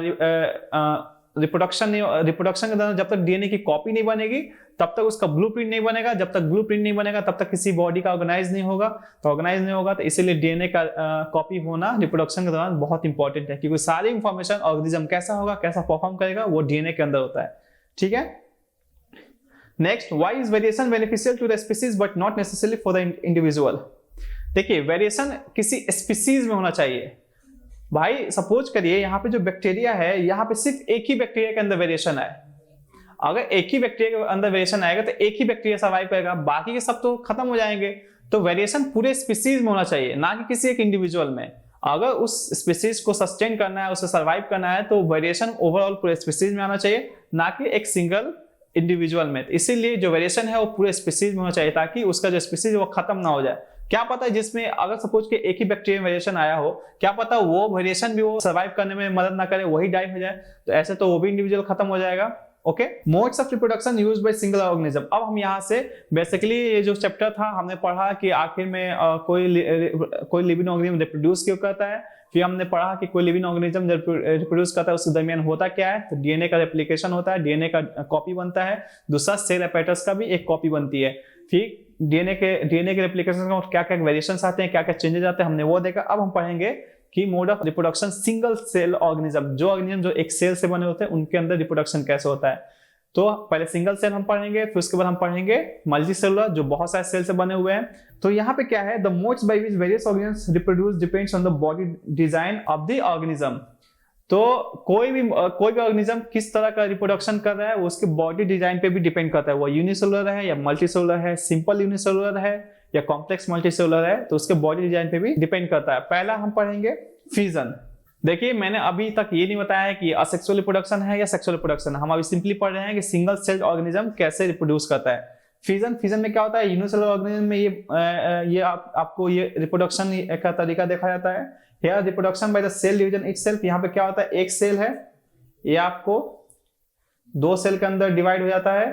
Speaker 1: रिप्रोडक्शन के दौरान जब तक डीएनए की कॉपी नहीं बनेगी तब तक उसका ब्लूप्रिंट नहीं बनेगा। जब तक ब्लूप्रिंट नहीं बनेगा तब तक किसी बॉडी का ऑर्गेनाइज नहीं होगा। तो इसीलिए डीएनए का कॉपी होना रिप्रोडक्शन के दौरान बहुत इंपॉर्टेंट है, क्योंकि सारी इंफॉर्मेशन ऑर्गेनिज्म कैसा होगा, कैसा परफॉर्म करेगा, वो डीएनए के अंदर होता है। ठीक है, next, why is variation beneficial to the species but not necessarily for the individual. देखिए, वेरिएशन किसी स्पीसीज में होना चाहिए। भाई सपोज करिए यहाँ पे जो बैक्टीरिया है, यहाँ पे सिर्फ एक ही बैक्टीरिया के अंदर वेरिएशन है। अगर एक ही बैक्टीरिया के अंदर वेरिएशन आएगा तो एक ही बैक्टीरिया सर्वाइव करेगा, बाकी के सब तो खत्म हो जाएंगे। तो वेरिएशन पूरे स्पीसीज में होना चाहिए, ना कि किसी एक इंडिविजुअल में। अगर उस स्पीसीज को सस्टेन करना है, उसे सर्वाइव करना है, तो वेरिएशन ओवरऑल पूरे स्पीसीज में आना चाहिए, ना कि एक सिंगल इंडिविजुअल में। इसीलिए जो वेरिएशन है वो पूरे स्पीसीज में होना चाहिए, ताकि उसका जो स्पीसीज वो खत्म ना हो जाए। क्या पता है जिसमें अगर सपोज कि एक ही बैक्टीरिया वेरिएशन आया हो, क्या पता वो वेरिएशन भी वो सर्वाइव करने में मदद ना करे, वही डाई हो जाए, तो ऐसे तो वो भी इंडिविजुअल खत्म हो जाएगा। Okay, modes of reproduction used by single organism. अब हम यहाँ से बेसिकली ये जो चैप्टर था हमने पढ़ा कि आखिर में कोई लिविंग ऑर्गेनिज्म रिप्रोड्यूस क्यों करता है, फिर हमने पढ़ा कि कोई लिविंग ऑर्गेनिज्म जब रिप्रोड्यूस करता है उसके दरमियान होता क्या है, तो डीएनए का रेप्लिकेशन होता है, डीएनए का कॉपी बनता है, दूसरा सेल एपेटस का भी एक कॉपी बनती है। फिर डीएनए के रेप्लिकेशन में क्या क्या वेरिएशंस आते हैं, क्या क्या चेंजेस आते हैं, हमने वो देखा। अब हम पढ़ेंगे कि mode of reproduction single cell organism, जो ऑर्गेनिज्म जो एक सेल से बने होते हैं उनके अंदर रिप्रोडक्शन कैसे होता है। तो पहले सिंगल सेल हम पढ़ेंगे, फिर उसके बाद हम पढ़ेंगे मल्टी सेलुलर, जो बहुत सारे सेल से बने हुए हैं। तो यहाँ पे क्या है, the modes by which various organisms reproduce depends on the body design of the organism. तो कोई भी ऑर्गेनिज्म किस तरह का रिप्रोडक्शन कर रहा है वो उसके बॉडी डिजाइन पे भी डिपेंड करता है। वो यूनिसेलुलर है या मल्टीसेलुलर है, सिंपल यूनिसेलुलर है या कॉम्प्लेक्स मल्टीसेलुलर है, तो उसके बॉडी डिजाइन पे भी डिपेंड करता है। पहला हम पढ़ेंगे फिजन। देखिए मैंने अभी तक ये नहीं बताया है कि असेक्सुअल रिप्रोडक्शन है या सेक्सुअल रिप्रोडक्शन है, हम अभी सिंपली पढ़ रहे हैं कि सिंगल सेल ऑर्गेनिज्म कैसे रिप्रोड्यूस करता है। फिजन में क्या होता है, यूनिसेलुलर ऑर्गेनिज्म में ये आपको ये रिप्रोडक्शन का तरीका देखा जाता है। Here reproduction by the cell division itself. यहाँ पे क्या होता है, एक सेल है, ये आपको दो सेल के अंदर डिवाइड हो जाता है,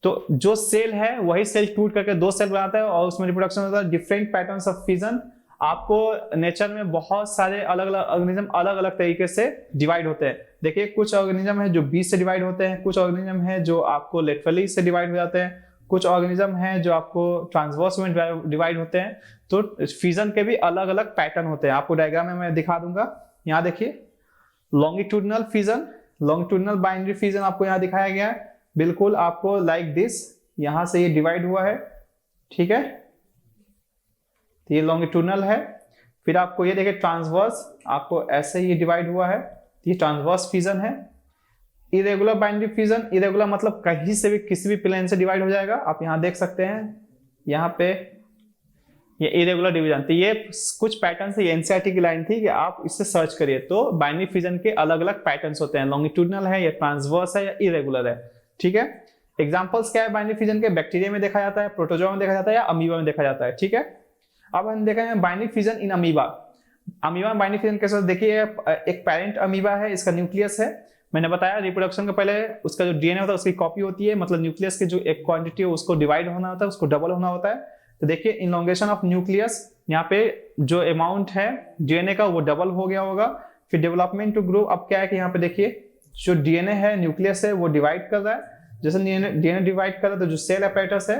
Speaker 1: तो जो सेल है वही सेल टूट करके दो सेल बनाता है और उसमें रिप्रोडक्शन होता है। डिफरेंट पैटर्न्स ऑफ फिजन, आपको नेचर में बहुत सारे अलग अलग ऑर्गेनिज्म अलग अलग तरीके से डिवाइड होते हैं। देखिए कुछ ऑर्गेनिज्म है जो बीच से डिवाइड होते हैं, कुछ ऑर्गेनिज्म है जो आपको लेटरली से डिवाइड हो जाते हैं, कुछ ऑर्गेनिज्म है जो आपको ट्रांसवर्स में डिवाइड होते हैं। तो फिजन के भी अलग अलग पैटर्न होते हैं, आपको डायग्राम में मैं दिखा दूंगा। यहाँ देखिए longitudinal fission, longitudinal binary fission आपको यहाँ दिखाया गया है, बिल्कुल आपको लाइक दिस, यहां से ये डिवाइड हुआ है, ठीक है, तो ये लॉन्गिट्यूडनल है। फिर आपको ये देखिए ट्रांसवर्स, आपको ऐसे ही डिवाइड हुआ है, ये ट्रांसवर्स फिजन है। इरेगुलर बाइनरी फिजन, इरेगुलर मतलब कहीं से भी किसी भी प्लेन से डिवाइड हो जाएगा, आप यहाँ देख सकते हैं, यहाँ पे ये इरेगुलर डिवीजन। तो ये कुछ पैटर्न से एनसीईआरटी की लाइन थी कि आप इससे सर्च करिए। तो बाइनरी फिजन के अलग अलग पैटर्न्स होते हैं, लॉन्गिट्यूडनल है या ट्रांसवर्स है या इरेगुलर है, ठीक है। एग्जांपल्स क्या है बाइनरी फिजन के, बैक्टीरिया में देखा जाता है, प्रोटोजोआ में देखा जाता है या अमीबा में देखा जाता है, ठीक है। अब हम देखेंगे binary fission in amoeba. Amoeba में बाइनरी फिजन कैसे, देखिए एक पेरेंट अमीबा है, इसका न्यूक्लियस है, मैंने बताया रिप्रोडक्शन के पहले उसका जो डीएनए होता है उसकी कॉपी होती है, मतलब न्यूक्लियस की जो एक क्वांटिटी है उसको डिवाइड होना होता है, उसको डबल होना होता है। तो देखिए इनलोंगेशन ऑफ न्यूक्लियस, यहाँ पे जो अमाउंट है डीएनए का वो डबल हो गया होगा। फिर डेवलपमेंट टू ग्रो, अब क्या है कि यहाँ पे देखिए जो डीएनए है न्यूक्लियस है वो डिवाइड कर रहा है, जैसे डीएनए डिवाइड कर रहा है तो जो सेल एपेटस है,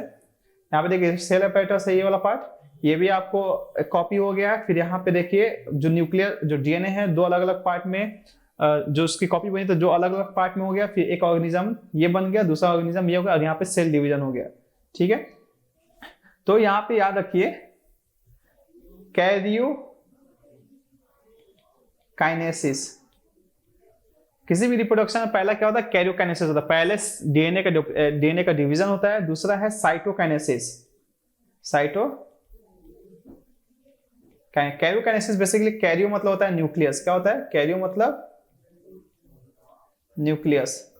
Speaker 1: यहाँ पे देखिए सेल एपेटस है, ये वाला पार्ट, ये भी आपको कॉपी हो गया। फिर यहाँ पे देखिए जो न्यूक्लियर जो डीएनए है दो अलग अलग पार्ट में जो उसकी कॉपी बनी, तो जो अलग अलग पार्ट में हो गया, फिर एक ऑर्गेनिज्म ये बन गया, दूसरा ऑर्गेनिज्म ये हो गया, और यहाँ पे सेल डिवीजन हो गया, ठीक है। तो यहाँ पे याद रखिए कैरियोकाइनेसिस, किसी भी रिप्रोडक्शन में पहला क्या होता है, कैरियोकाइनेसिस होता है, पहले डीएनए का डिवीजन होता है, दूसरा है साइटोकाइनेसिस। कैरियोकाइनेसिस बेसिकली, कैरियो मतलब होता है न्यूक्लियस, क्या होता है, कैरियो मतलब न्यूक्लियस,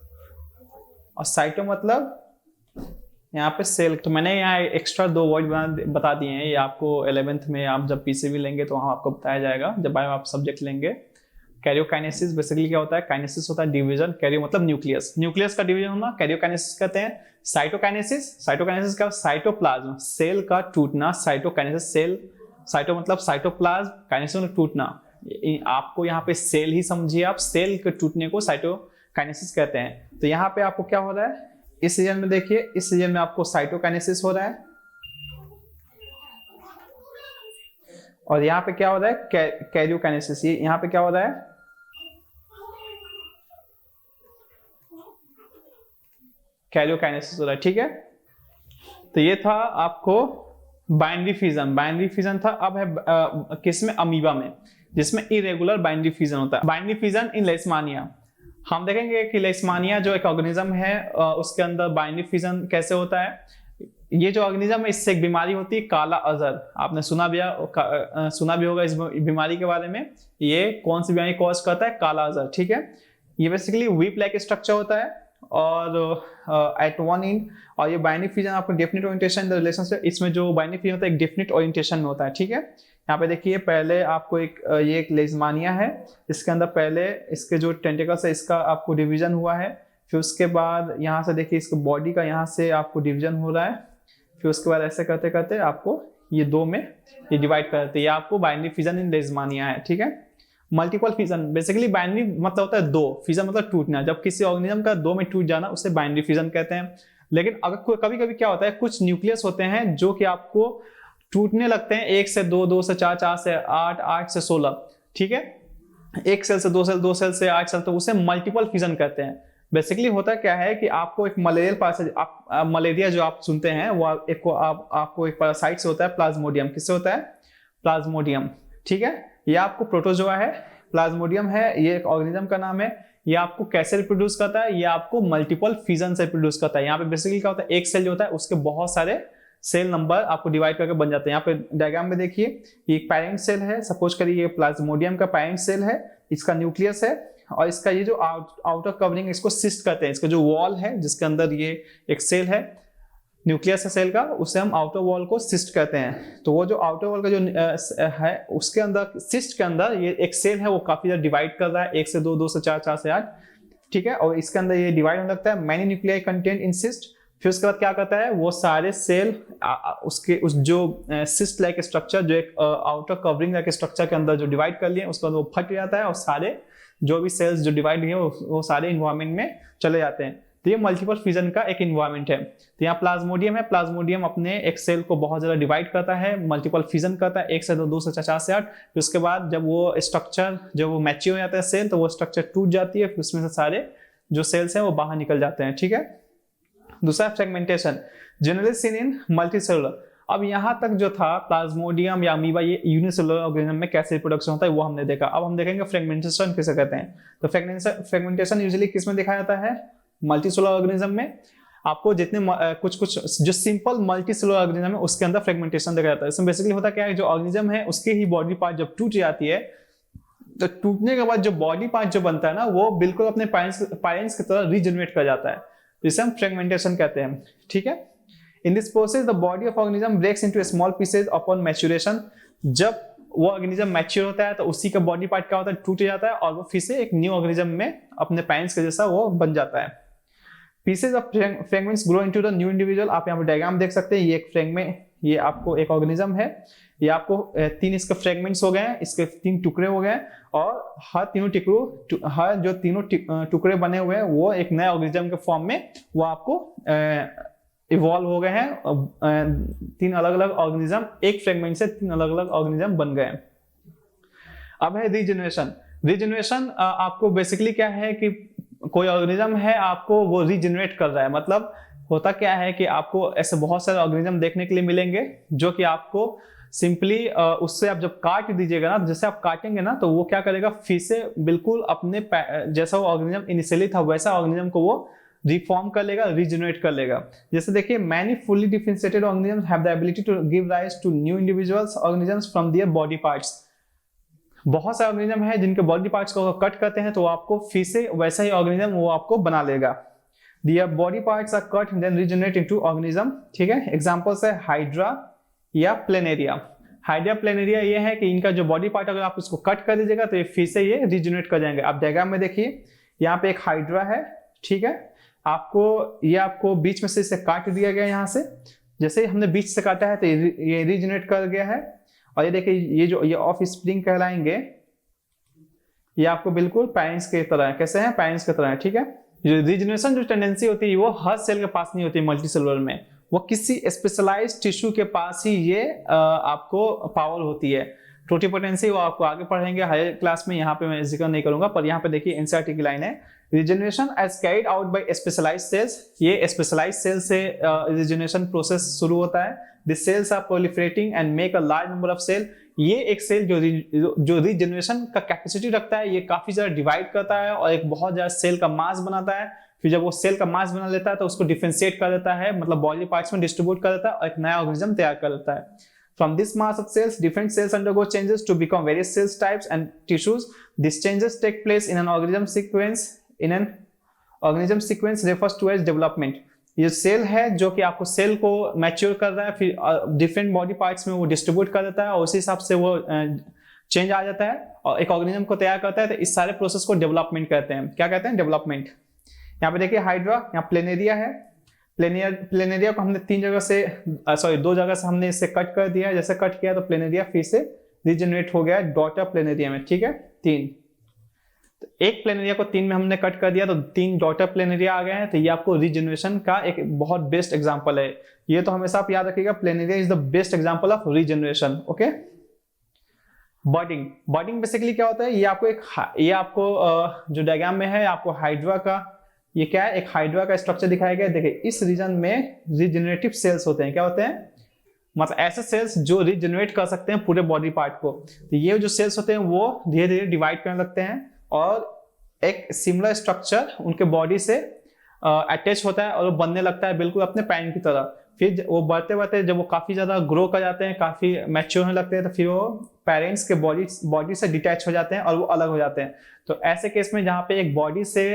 Speaker 1: और साइटो मतलब यहाँ पे सेल। तो मैंने यहाँ एक्स्ट्रा दो वर्ड बता दिए हैं, ये आपको 11th में आप जब पीसीबी लेंगे तो वहाँ आपको बताया जाएगा, जब आप सब्जेक्ट लेंगे। कैरियोकाइनेसिस बेसिकली क्या होता है, काइनेसिस होता है डिवीजन, कैरियो मतलब न्यूक्लियस, न्यूक्लियस का डिवीजन होना कैरियोकाइनेसिस कहते हैं। साइटोकाइनेसिस का साइटोप्लाज्म, सेल का टूटना, साइटोकाइनेसिस सेल, साइटो मतलब साइटोप्लाज्म, काइनेसिस मतलब टूटना। आपको यहाँ पे सेल ही समझिए आप, सेल के टूटने को साइटोकाइनेसिस कहते हैं। तो यहाँ पे आपको क्या हो रहा है, इस रीजन में देखिए, इस रीजन में आपको साइटोकाइनेसिस हो रहा है, और यहाँ पे क्या हो रहा है, कैरियोकाइनेसिस। ये यहाँ पे क्या हो रहा है, कैरियोकाइनेसिस हो रहा है, ठीक है। तो ये था आपको बाइनरी फिजन था। अब है किसमें, अमीबा में, जिसमें इरेगुलर बाइनरी फिजन होता है। बाइनरी फिजन इन लेशमानिया, हम देखेंगे कि लेशमानिया जो एक ऑर्गेनिज्म है उसके अंदर बाइनरी फिजन कैसे होता है। ये जो ऑर्गेनिज्म है इससे एक बीमारी होती है काला अजहर, आपने सुना भी होगा इस बीमारी के बारे में। ये कौन सी बीमारी कॉज करता है? काला अजहर, ठीक है। ये बेसिकली व्हीप लाइक स्ट्रक्चर होता है और एट वन एंड, और ये बाइनरी फ्यूजन आपको डेफिनेट ओरिएंटेशन द रिलेशनशिप, इसमें जो बाइनरी फ्यूजन होता है एक डेफिनेट ओरिएंटेशन में होता है, ठीक है। यहाँ पे देखिए पहले आपको ये एक लेजमानिया है, इसके अंदर पहले इसके जो टेंटिकल्स है इसका आपको डिवीजन हुआ है, फिर उसके बाद यहाँ से देखिए इसके बॉडी का यहाँ से आपको डिवीजन हो रहा है, फिर उसके बाद ऐसे करते करते आपको ये दो में ये डिवाइड कर देते हैं, ये आपको बाइनरी फ्यूजन इन लेजमानिया है, ठीक है। मल्टीपल फ्यूजन, बेसिकली बाइनरी मतलब होता है दो, फ्यूजन मतलब टूटना, जब किसी ऑर्गेनिज्म का दो में टूट जाना उसे बाइनरी फ्यूजन कहते हैं। लेकिन अगर कभी कभी क्या होता है, कुछ न्यूक्लियस होते हैं जो कि आपको टूटने लगते हैं 1 से 2, 2 से 4, 4 से 8, 8 से 16, ठीक है। एक सेल से 2 सेल, 2 सेल से 8 सेल, तो उसे मल्टीपल फ्यूजन कहते हैं। बेसिकली होता क्या है कि आपको एक मलेरियल पैरासाइट, मलेरिया जो आप सुनते हैं वो आपको एक पैरासाइट से होता है, प्लाज्मोडियम। किससे होता है? प्लाज्मोडियम, ठीक है। ये आपको प्रोटोजोआ है, प्लाज्मोडियम है, ये एक ऑर्गेनिज्म का नाम है। ये आपको कैसे रिप्रोड्यूस करता है? ये आपको मल्टीपल फ्यूजन से रिप्रोड्यूस करता है। यहाँ पे बेसिकली क्या होता है, एक सेल जो होता है उसके बहुत सारे सेल नंबर आपको डिवाइड करके बन जाते हैं। यहाँ पे डायग्राम में देखिए ये एक पेरेंट सेल है, सपोज करिए ये प्लाज्मोडियम का पेरेंट सेल है, इसका न्यूक्लियस है, और इसका ये जो आउटर कवरिंग इसको सिस्ट कहते हैं। इसका जो वॉल है जिसके अंदर ये एक सेल है, न्यूक्लियस है सेल का, उसे हम आउटर वॉल को सिस्ट कहते हैं। तो वो जो आउटर वॉल का जो है उसके अंदर, सिस्ट के अंदर ये एक सेल है, वो काफी ज्यादा डिवाइड कर रहा है, 1 से 2, 2 से 4, 4 से 8, ठीक है। और इसके अंदर ये डिवाइड होने लगता है, many nuclei content in cyst. फिर उसके बाद क्या करता है, वो सारे सेल उसके उस जो सिस्ट लाइक स्ट्रक्चर, जो एक आउटर कवरिंग लाइक स्ट्रक्चर के अंदर जो डिवाइड कर लिए, उसके बाद वो फट जाता है और सारे जो भी सेल्स जो डिवाइड हुए वो सारे इन्वायरमेंट में चले जाते हैं। तो ये मल्टीपल फ्यूजन का एक इन्वायरमेंट है। तो यहाँ प्लाज्मोडियम है, प्लाज्मोडियम अपने एक सेल को बहुत ज्यादा डिवाइड करता है, मल्टीपल फ्यूजन करता है, 1 से 2, 2 से 4, 4 से 8। फिर उसके बाद जब वो स्ट्रक्चर, जब वो मैच्योर हो जाता है सेल, तो वो स्ट्रक्चर टूट जाती है, फिर उसमें से सारे जो सेल्स हैं वो बाहर निकल जाते हैं, ठीक है। दूसरा fragmentation, generally seen in multicellular. अब यहाँ तक जो था प्लाज्मोडियम या अमीबा, ये यूनिसेलुलर ऑर्गेनिज्म में कैसे रिप्रोडक्शन होता है वो हमने देखा। अब हम देखेंगे फ्रेगमेंटेशन किसे कहते हैं। तो फ्रेगमेंटेशन यूजुअली किस में दिखाया जाता है? मल्टीसेलुलर ऑर्गेनिज्म में। आपको जितने कुछ जो सिंपल मल्टीसेलुलर ऑर्गेनिज्म है उसके अंदर फ्रेगमेंटेशन देखा जाता है। इसमें बेसिकली होता क्या है, जो ऑर्गेनिज्म है उसके ही बॉडी पार्ट जब टूट जाती है, तो टूटने के बाद जो बॉडी पार्ट जो बनता है ना, वो बिल्कुल अपने पेरेंट्स की तरह रीजनरेट कर जाता है, जिसे हम फ्रेगमेंटेशन कहते हैं, ठीक है। In this process, the body of organism breaks into small pieces upon maturation. जब वो ऑर्गेनिज्म मैच्योर होता है तो उसी का बॉडी पार्ट क्या होता है, टूट जाता है, और वो फिर से एक न्यू ऑर्गेनिज्म में अपने पेरेंट्स के जैसा वो बन जाता है। Pieces of fragments grow into the new individual. आप यहाँ पे डायग्राम देख सकते हैं, ये एक फ्रेगमेंट, ये आपको एक ऑर्गेनिज्म है, ये आपको 3 इसके फ्रेगमेंट्स हो गए हैं, इसके 3 टुकड़े हो गए, और हर जो तीनों टुकड़े बने हुए हैं वो एक नए ऑर्गेनिज्म के फॉर्म में वो आपको इवॉल्व हो गए हैं। 3 अलग अलग ऑर्गेनिज्म, एक फ्रेगमेंट से 3 अलग अलग ऑर्गेनिज्म बन गए। अब है रीजनरेशन। रीजनरेशन आपको बेसिकली क्या है कि कोई ऑर्गेनिज्म है, आपको वो रीजनरेट कर रहा है। मतलब होता क्या है कि आपको ऐसे बहुत सारे ऑर्गेनिज्म देखने के लिए मिलेंगे जो कि आपको सिंपली उससे आप जब काट दीजिएगा ना, जैसे आप काटेंगे ना, तो वो क्या करेगा, फिर से बिल्कुल अपने जैसा वो ऑर्गेनिज्म इनिशियली था वैसा ऑर्गेनिज्म को वो रिफॉर्म कर लेगा, रीजनरेट कर लेगा। जैसे देखिए, many fully differentiated organisms have the ability to give rise to new individuals organisms from their body parts. बहुत सारे ऑर्गेनिज्म है जिनके बॉडी पार्ट्स को कट करते हैं तो आपको फिर से वैसा ही ऑर्गेनिज्म वो आपको बना लेगा। Their body parts are cut then regenerate into organism, ठीक है। एग्जांपल्स है हाइड्रा या प्लेनेरिया। हाइड्रा प्लेनेरिया ये है कि इनका जो बॉडी पार्ट अगर आप उसको कट कर दीजिएगा तो ये फिर से ये रीजनरेट कर जाएंगे। आप डायग्राम में देखिए, यहाँ पे एक हाइड्रा है, ठीक है। आपको बीच में से इसे काट दिया गया, यहाँ से जैसे ही हमने बीच से काटा है तो ये रीजनरेट कर गया है। और ये देखिए, ये ऑफ स्प्रिंग कहलाएंगे, ये आपको बिल्कुल पेरेंट्स के तरह है। कैसे हैं? पेरेंट्स की तरह है, ठीक है। रीजनरेशन जो टेंडेंसी होती है वो हर सेल के पास नहीं होती मल्टीसेलुलर में, वो किसी स्पेशलाइज्ड टिश्यू के पास ही ये आपको पावर होती है। टोटिपोटेंसी वो आपको आगे पढ़ेंगे हायर क्लास में, यहाँ पे मैं जिक्र नहीं करूंगा। पर यहाँ पे देखिए एनसीईआरटी की लाइन है, regeneration as carried out by specialised cells. ये स्पेशलाइज्ड सेल से रिजनरेशन प्रोसेस शुरू होता है। The cells are proliferating and make a large number of cell. ये एक सेल जो रीजनरेशन का कैपेसिटी रखता है, ये काफी ज्यादा डिवाइड करता है और एक बहुत ज्यादा सेल का मास बनाता है। फिर जब वो सेल का मास बना लेता है तो उसको डिफरेंशिएट कर देता है, मतलब बॉडी पार्ट्स में डिस्ट्रीब्यूट कर देता है और एक नया ऑर्गेनिज्म तैयार कर देता है। From this mass of cells, different cells undergo changes to become various cell types and tissues. These changes take place in an organism sequence. In an organism sequence refers to as development. ये cell है जो कि आपको cell को mature कर रहा है, फिर डिफरेंट बॉडी पार्ट्स में वो डिस्ट्रीब्यूट कर देता है और उसी हिसाब से वो चेंज आ जाता है और एक ऑर्गेनिज्म को तैयार करता है। तो इस सारे प्रोसेस को डेवलपमेंट कहते हैं। क्या कहते हैं? डेवलपमेंट। यहाँ पे देखिए हाइड्रा, यहाँ प्लेनेरिया है। प्लेनेरिया को हमने दो जगह से हमने इसे कट कर दिया है। जैसे कट किया तो प्लेनेरिया फिर से रिजेनरेट हो गया है डॉटर प्लेनेरिया में, ठीक है, 3। तो एक प्लेनेरिया को 3 में हमने कट कर दिया तो 3 डॉटर प्लेनेरिया आ गए हैं। तो ये आपको रीजनरेशन का एक बहुत बेस्ट एग्जांपल है। ये तो हमेशा आप याद रखिएगा, planaria is the best example of regeneration. Okay, budding. Budding basically क्या होता है? ये आपको जो डायग्राम में है आपको हाइड्रा का, ये क्या है, एक हाइड्रा का स्ट्रक्चर दिखाया गया है। देखिए इस रीजन में रिजेनरेटिव सेल्स होते हैं। क्या होते हैं? मतलब ऐसे सेल्स जो रिजेनरेट कर सकते हैं पूरे बॉडी पार्ट को। तो ये जो सेल्स होते हैं वो धीरे धीरे डिवाइड करने लगते हैं और एक सिमिलर स्ट्रक्चर उनके बॉडी से अटैच होता है और वो बनने लगता है बिल्कुल अपने पैरेंट की तरह। फिर वो बढ़ते बढ़ते जब वो काफी ज्यादा ग्रो कर जाते हैं, काफी मैच्योर होने लगते हैं, तो फिर वो पेरेंट्स के बॉडी से डिटैच हो जाते हैं और वो अलग हो जाते हैं। तो ऐसे केस में जहाँ पे एक बॉडी से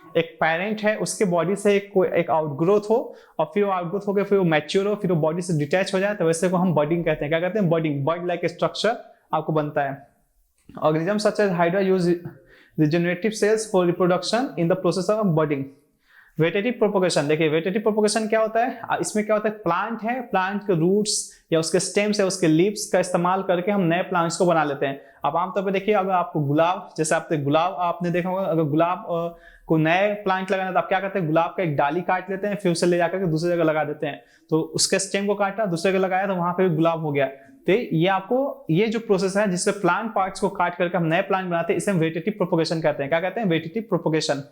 Speaker 1: एक पेरेंट है, उसके बॉडी से एक आउटग्रोथ हो और फिर वो आउटग्रोथ होकर फिर वो मैच्योर हो, फिर वो बॉडी से डिटैच हो जाए, तो वैसे को हम बर्डिंग कहते हैं। क्या कहते हैं? बर्डिंग। बर्ड लाइक स्ट्रक्चर आपको बनता है। Organism such as hydra use regenerative cells for reproduction in the process of budding. Vegetative propagation. देखिए वेटेटिव प्रोपोगेशन क्या होता है? इसमें क्या होता है? प्लांट है, प्लांट के रूट्स या उसके स्टेम्स या उसके लीव्स का इस्तेमाल करके हम नए प्लांट्स को बना लेते हैं। अब आमतौर पे देखिए, अगर आपको गुलाब, जैसे आपने देखा होगा, अगर गुलाब को नए प्लांट लगाना तो आप क्या करते हैं? गुलाब का एक डाली काट लेते हैं, फिर उसे ले जाकर के दूसरी जगह लगा देते हैं। तो उसके स्टेम को काटा, दूसरी जगह लगाया तो वहां पे भी गुलाब हो गया। तो ये जो प्रोसेस है जिससे प्लांट पार्ट्स को काट करके हम नए प्लांट बनाते हैं, इसे हम वेटेटिव प्रोपोगेशन कहते हैं। क्या कहते हैं? वेटेटिव propagation.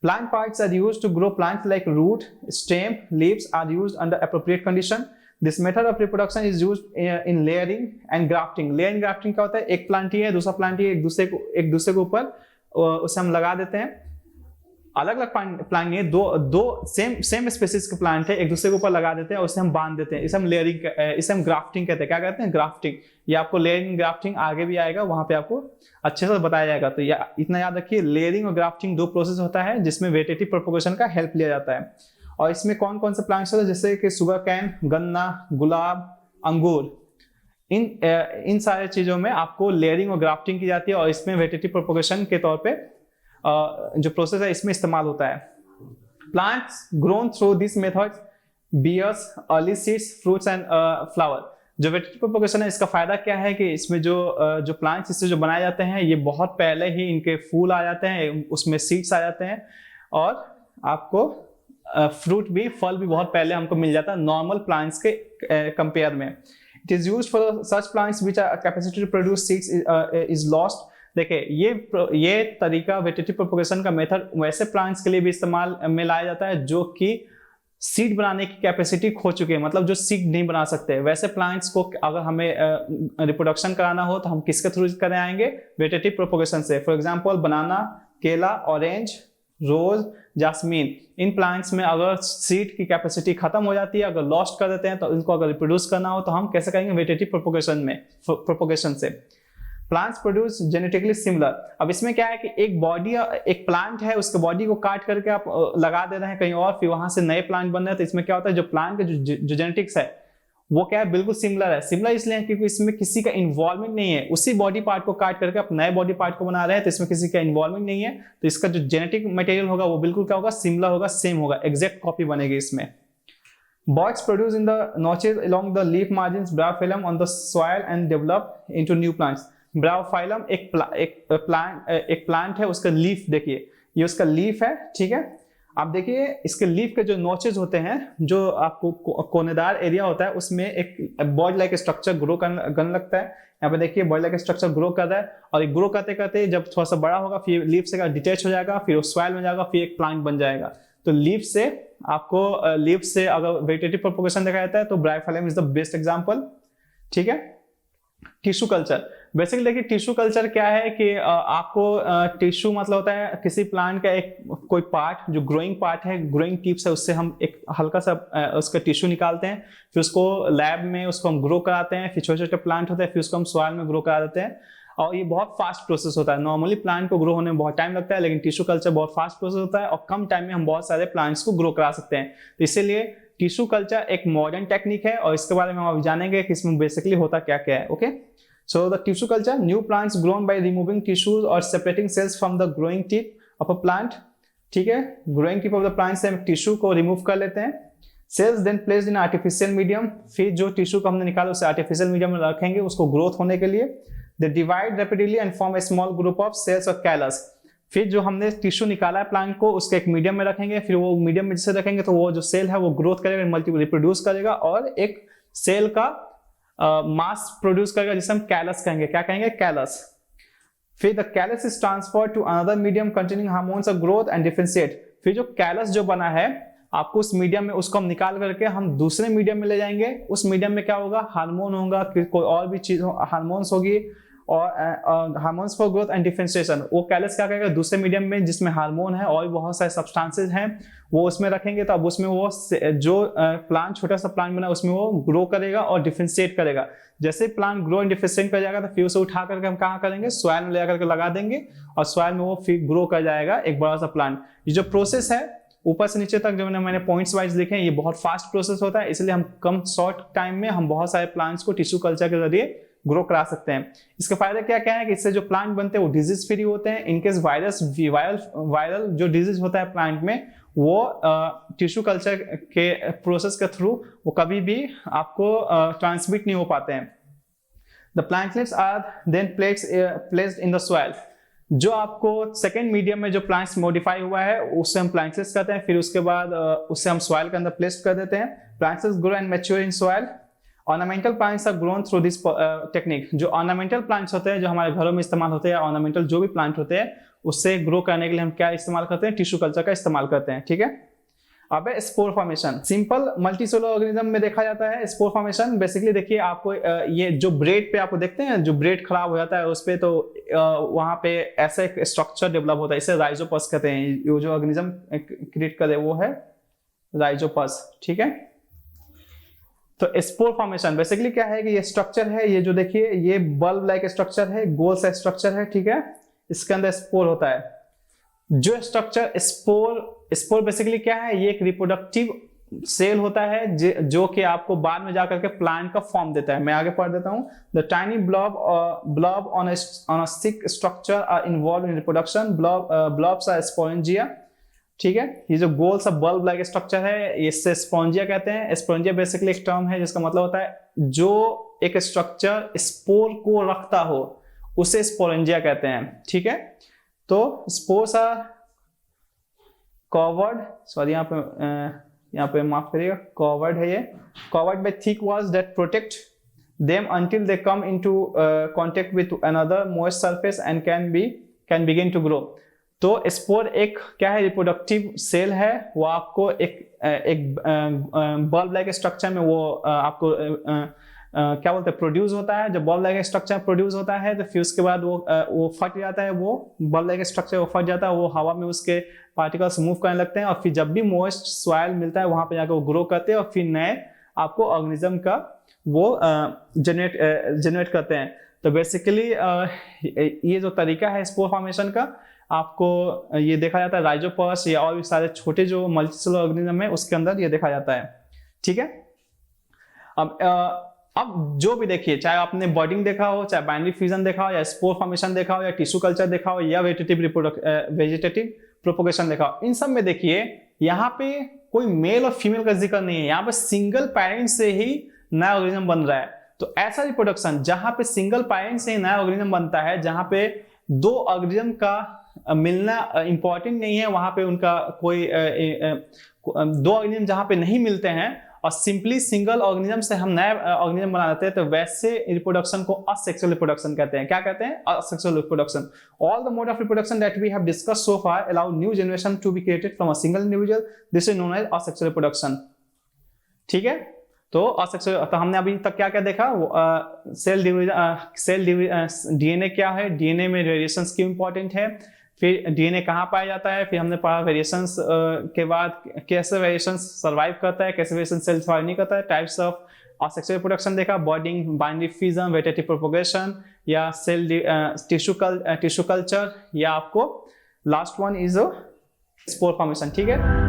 Speaker 1: Plant parts are used to grow plants like root, stem, leaves are used under appropriate condition. This method of reproduction is used in layering and grafting. Layering grafting क्या होता है? एक प्लांट ही है, दूसरा प्लांट ही है, एक दूसरे के ऊपर उसे हम लगा देते हैं। अलग अलग प्लांट नहीं है, दो सेम स्पेसीज के प्लांट है, एक दूसरे के ऊपर लगा देते हैं और उसे हम बांध देते हैं। इसे हम ग्राफ्टिंग कहते हैं। क्या कहते हैं? ग्राफ्टिंग। ये आपको लेयरिंग ग्राफ्टिंग आगे भी आएगा, वहां पे आपको अच्छे से बताया जाएगा। तो इतना याद रखिए, लेयरिंग और ग्राफ्टिंग 2 प्रोसेस होता है जिसमें वेटेटिव प्रोपोगेशन का हेल्प लिया जाता है। और इसमें कौन कौन से प्लांट्स होते हैं? जैसे कि शुगर कैन, गन्ना, गुलाब, अंगूर, इन सारे चीजों में आपको लेयरिंग और ग्राफ्टिंग की जाती है और इसमें वेटेटिव प्रोपोगेशन के तौर पे जो प्रोसेस है इसमें इस्तेमाल होता है। Plants grown through this method bears early seeds, fruits and flower. जो वेटेटिव प्रोपोगेशन है, इसका फायदा क्या है कि इसमें जो प्लांट्स इससे जो बनाए जाते हैं, ये बहुत पहले ही इनके फूल आ जाते हैं, उसमें सीड्स आ जाते हैं और आपको फल भी बहुत पहले हमको मिल जाता है नॉर्मल प्लांट्स के कंपेयर में। It is used for such plants which are capacity to produce seeds is lost. देखिए ये तरीका वेटेटिव प्रोपोगेशन का मेथड वैसे प्लांट्स के लिए भी इस्तेमाल में लाया जाता है जो कि सीड बनाने की कैपेसिटी खो चुके हैं, मतलब जो सीड नहीं बना सकते। वैसे प्लांट्स को अगर हमें रिप्रोडक्शन कराना हो तो हम किसके थ्रू करें आएंगे? वेटेटिव प्रोपोगेशन से। फॉर एग्जांपल बनाना, केला, ऑरेंज, रोज, जास्मीन, इन प्लांट्स में अगर सीड की कैपेसिटी खत्म हो जाती है, अगर लॉस्ट कर देते हैं, तो इनको अगर रिप्रोड्यूस करना हो तो हम कैसे करेंगे? वेटेटिव प्रोपोगेशन से। Plants produce genetically similar. अब इसमें क्या है कि एक प्लांट है, उसके बॉडी को काट करके आप लगा दे रहे हैं कहीं और, फिर वहां से नए प्लांट बन रहे हैं। तो इसमें क्या होता है, जो प्लांट के जो जेनेटिक्स है वो क्या है? बिल्कुल सिमिलर है। सिमिलर इसलिए है क्योंकि इसमें किसी का इन्वॉल्वमेंट नहीं है। उसी बॉडी पार्ट को काट करके आप नए बॉडी पार्ट को बना रहे हैं, तो इसमें किसी का इन्वॉल्वमेंट नहीं है। तो इसका जो जेनेटिक मटेरियल होगा वो बिल्कुल क्या होगा? सिमिलर होगा, सेम होगा, एग्जैक्ट कॉपी बनेगी इसमें। Buds produce in the notches along the leaf margins bryophyllum on the soil and develop into new plants. Bryophyllum एक प्लांट है, उसका लीफ देखिए, ये उसका लीफ है, ठीक है। आप देखिए इसके लीफ के जो नोचेज होते हैं, जो आपको कोनेदार एरिया होता है, उसमें एक बर्ड लाइक स्ट्रक्चर ग्रो करने लगता है। यहाँ पे देखिए बर्ड लाइक स्ट्रक्चर ग्रो कर रहा है और ग्रो करते करते जब थोड़ा सा बड़ा होगा फिर लीफ से डिटैच हो जाएगा, फिर वो सॉइल में जाएगा, फिर एक प्लांट बन जाएगा। तो लीफ से अगर वेजिटेटिव प्रोपगेशन देखा जाता है तो Bryophyllum is the best example, ठीक है। टिश्यू कल्चर, बेसिकली देखिए टिश्यू कल्चर क्या है कि आपको टिश्यू मतलब होता है किसी प्लांट का एक कोई पार्ट जो ग्रोइंग पार्ट है, ग्रोइंग टिप्स है, उससे हम एक हल्का सा उसका टिश्यू निकालते हैं, फिर उसको लैब में उसको हम ग्रो कराते हैं, फिर छोटे छोटे प्लांट होते हैं, फिर उसको हम सॉइल में ग्रो करा देते हैं। और ये बहुत फास्ट प्रोसेस होता है। नॉर्मली प्लांट को ग्रो होने में बहुत टाइम लगता है, लेकिन टिश्यू कल्चर बहुत फास्ट प्रोसेस होता है और कम टाइम में हम बहुत सारे प्लांट्स को ग्रो करा सकते हैं। तो इसीलिए टिश्यू कल्चर एक मॉडर्न टेक्निक है और इसके बारे में हम अभी जानेंगे कि इसमें बेसिकली होता क्या क्या है। Okay, so the tissue culture, new plants grown by removing tissues और separating cells from the growing tip of a plant. ठीक है, growing tip of the plant से हम टिश्यू को रिमूव कर लेते हैं। Cells then placed in artificial medium, फिर जो टिश्यू को हमने निकाला उसे आर्टिफिशियल मीडियम में रखेंगे उसको ग्रोथ होने के लिए। They divide rapidly and form a small group of cells or callus. फिर जो हमने टिश्यू निकाला है प्लांट को उसके एक मीडियम में रखेंगे, फिर वो मीडियम में जिसे रखेंगे तो वो जो सेल है वो ग्रोथ करेगा, मल्टीपल रिप्रोड्यूस करेगा और एक सेल का मास प्रोड्यूस करेगा जिसे हम कैलस कहेंगे। क्या कहेंगे? कैलस। फिर the callus is transfer to another medium containing hormones of growth and differentiate. फिर जो कैलस जो बना है आपको उस मीडियम में उसको हम निकाल करके हम दूसरे मीडियम में ले जाएंगे। उस मीडियम में क्या होगा? हार्मोन होगा, कोई और भी चीज हार्मोन्स होगी और hormones for growth and differentiation. वो कैलस क्या करेगा? दूसरे मीडियम में जिसमें हार्मोन है और भी बहुत सारे सब्सटेंसेस हैं वो उसमें रखेंगे, तो अब उसमें वो जो प्लांट छोटा सा प्लांट बना उसमें वो ग्रो करेगा और डिफरेंशिएट करेगा। जैसे प्लांट ग्रो एंड डिफरेंशिएट कर जाएगा तो फिर उसे उठा करके हम कहाँ करेंगे? सॉइल में ले जाकर के लगा देंगे और सॉइल में वो फिर ग्रो कर जाएगा एक बड़ा सा प्लांट। ये जो प्रोसेस है ऊपर से नीचे तक जो मैंने पॉइंट्स वाइज लिखे हैं ये बहुत फास्ट प्रोसेस होता है, इसलिए हम कम शॉर्ट टाइम में हम बहुत सारे प्लांट्स को टिश्यू कल्चर के जरिए ग्रो करा सकते हैं। इसके फायदे क्या क्या है कि इससे जो प्लांट बनते हैं वो डिजीज फ्री होते हैं। इनकेस वायरल जो डिजीज होता है प्लांट में वो टिश्यू कल्चर के प्रोसेस के थ्रू वो कभी भी आपको ट्रांसमिट नहीं हो पाते हैं। The plantlets are then placed in the soil. जो आपको सेकेंड मीडियम में जो प्लांट्स मॉडिफाई हुआ है उससे हम प्लांटलेट्स करते हैं, फिर उसके बाद उससे हम सॉइल के अंदर प्लेस्ड कर देते हैं। Plantlets grow and mature in soil. Ornamental plants are grown through this technique. जो ऑर्नामेंटल प्लांट्स होते हैं जो हमारे घरों में इस्तेमाल होते हैं, ऑर्नामेंटल जो भी प्लांट होते हैं उससे ग्रो करने के लिए हम क्या इस्तेमाल करते हैं? टिश्यू कल्चर का इस्तेमाल करते हैं। ठीक है, अब है spore formation. Simple multicellular organism में देखा जाता है स्पोर फॉर्मेशन। बेसिकली देखिए आपको ये जो ब्रेड पे आपको देखते हैं जो ब्रेड खराब हो जाता है उस पे तो वहां पे ऐसा एक स्ट्रक्चर डेवलप होता है, इसे राइजोपस कहते हैं। ये जो ऑर्गेनिज्म क्रिएट करे वो है राइजोपस। ठीक है, तो स्पोर फॉर्मेशन बेसिकली क्या है कि ये स्ट्रक्चर है, ये जो देखिए ये बल्ब लाइक स्ट्रक्चर है, गोल सा स्ट्रक्चर है। ठीक है, इसके अंदर स्पोर होता है। जो स्ट्रक्चर स्पोर बेसिकली क्या है? ये एक रिप्रोडक्टिव सेल होता है जो कि आपको बाद में जाकर के प्लांट का फॉर्म देता है। मैं आगे पढ़ देता हूं। The tiny blob on a thick structure are involve in reproduction. Blobs are sporangia. ठीक है, ये जो गोल सा बल्ब लाइक स्ट्रक्चर है इससे स्पोरेंजिया कहते हैं। स्पोरेंजिया बेसिकली एक टर्म है जिसका मतलब होता है जो एक स्ट्रक्चर स्पोर को रखता हो उसे स्पोरेंजिया कहते हैं। ठीक है, तो स्पोर्स आर कवर्ड, सॉरी यहाँ पे माफ करिएगा, कवर्ड है ये, covered by thick walls that protect them until they come into contact with another moist surface and can begin to grow। तो स्पोर एक क्या है? रिप्रोडक्टिव सेल है। वो आपको एक बल्ब लाइक स्ट्रक्चर में वो आपको क्या बोलते हैं? प्रोड्यूस होता है। जब बल्ब लाइक स्ट्रक्चर प्रोड्यूस होता है तो फिर उसके बाद वो फट जाता है, वो बल्ब लाइक स्ट्रक्चर वो फट जाता है, वो हवा में उसके पार्टिकल्स मूव करने लगते हैं और फिर जब भी मॉइस्ट सॉइल मिलता है वहां पे जाकर वो ग्रो करते हैं और फिर नए आपको ऑर्गेनिज्म का वो जनरेट करते हैं। तो बेसिकली ये जो तरीका है स्पोर फॉर्मेशन का आपको ये देखा जाता है राइजोपस या और भी सारे छोटे जो मल्टीसेलुलर ऑर्गेनिज्म है उसके अंदर ये देखा जाता है। ठीक है, अब जो भी देखिए चाहे आपने बर्डिंग देखा हो, चाहे बाइनरी फ्यूजन देखा हो, या स्पोर फॉर्मेशन देखा हो, या टिश्यू कल्चर देखा हो, या वेजिटेटिव प्रोपोगेशन देखा हो, इन सब में देखिए यहाँ पे कोई मेल और फीमेल का जिक्र नहीं है। यहाँ पे सिंगल पेरेंट से ही नया ऑर्गेनिज्म बन रहा है। तो ऐसा रिप्रोडक्शन जहां पे सिंगल पेरेंट से ही नया ऑर्गेनिज्म बनता है, जहां पे दो ऑर्गेनिज्म का मिलना इंपॉर्टेंट नहीं है, वहां पे उनका कोई दो ऑर्गेनिज्म जहां पे नहीं मिलते हैं और सिंपली सिंगल ऑर्गेनिज्म से हम नए ऑर्गेनिज्म बना लेते हैं, तो वैसे रिप्रोडक्शन को असेक्सुअल रिप्रोडक्शन कहते हैं। क्या कहते हैं? Asexual reproduction. All the mode of reproduction that we have discussed so far allow new generation to be created from a single individual. This is known as asexual reproduction. ठीक है, तो asexual, तो हमने अभी तक क्या क्या देखा, सेल डीएनए क्या है, डीएनए में वेरिएशंस क्यों इंपॉर्टेंट है, फिर डीएनए कहाँ पाया जाता है, फिर हमने पढ़ा वेरिएशंस के बाद कैसे वेरिएशंस सर्वाइव करता है, कैसे वेरिएशन सेल सर्वाइव नहीं करता है, टाइप्स ऑफ असेक्सुअल रिप्रोडक्शन देखा, बॉर्डिंग, बाइनरी फिजन, वेटेटिव प्रोपोगेशन या सेल टिश्यू कल्चर, या आपको last one is spore formation. ठीक है।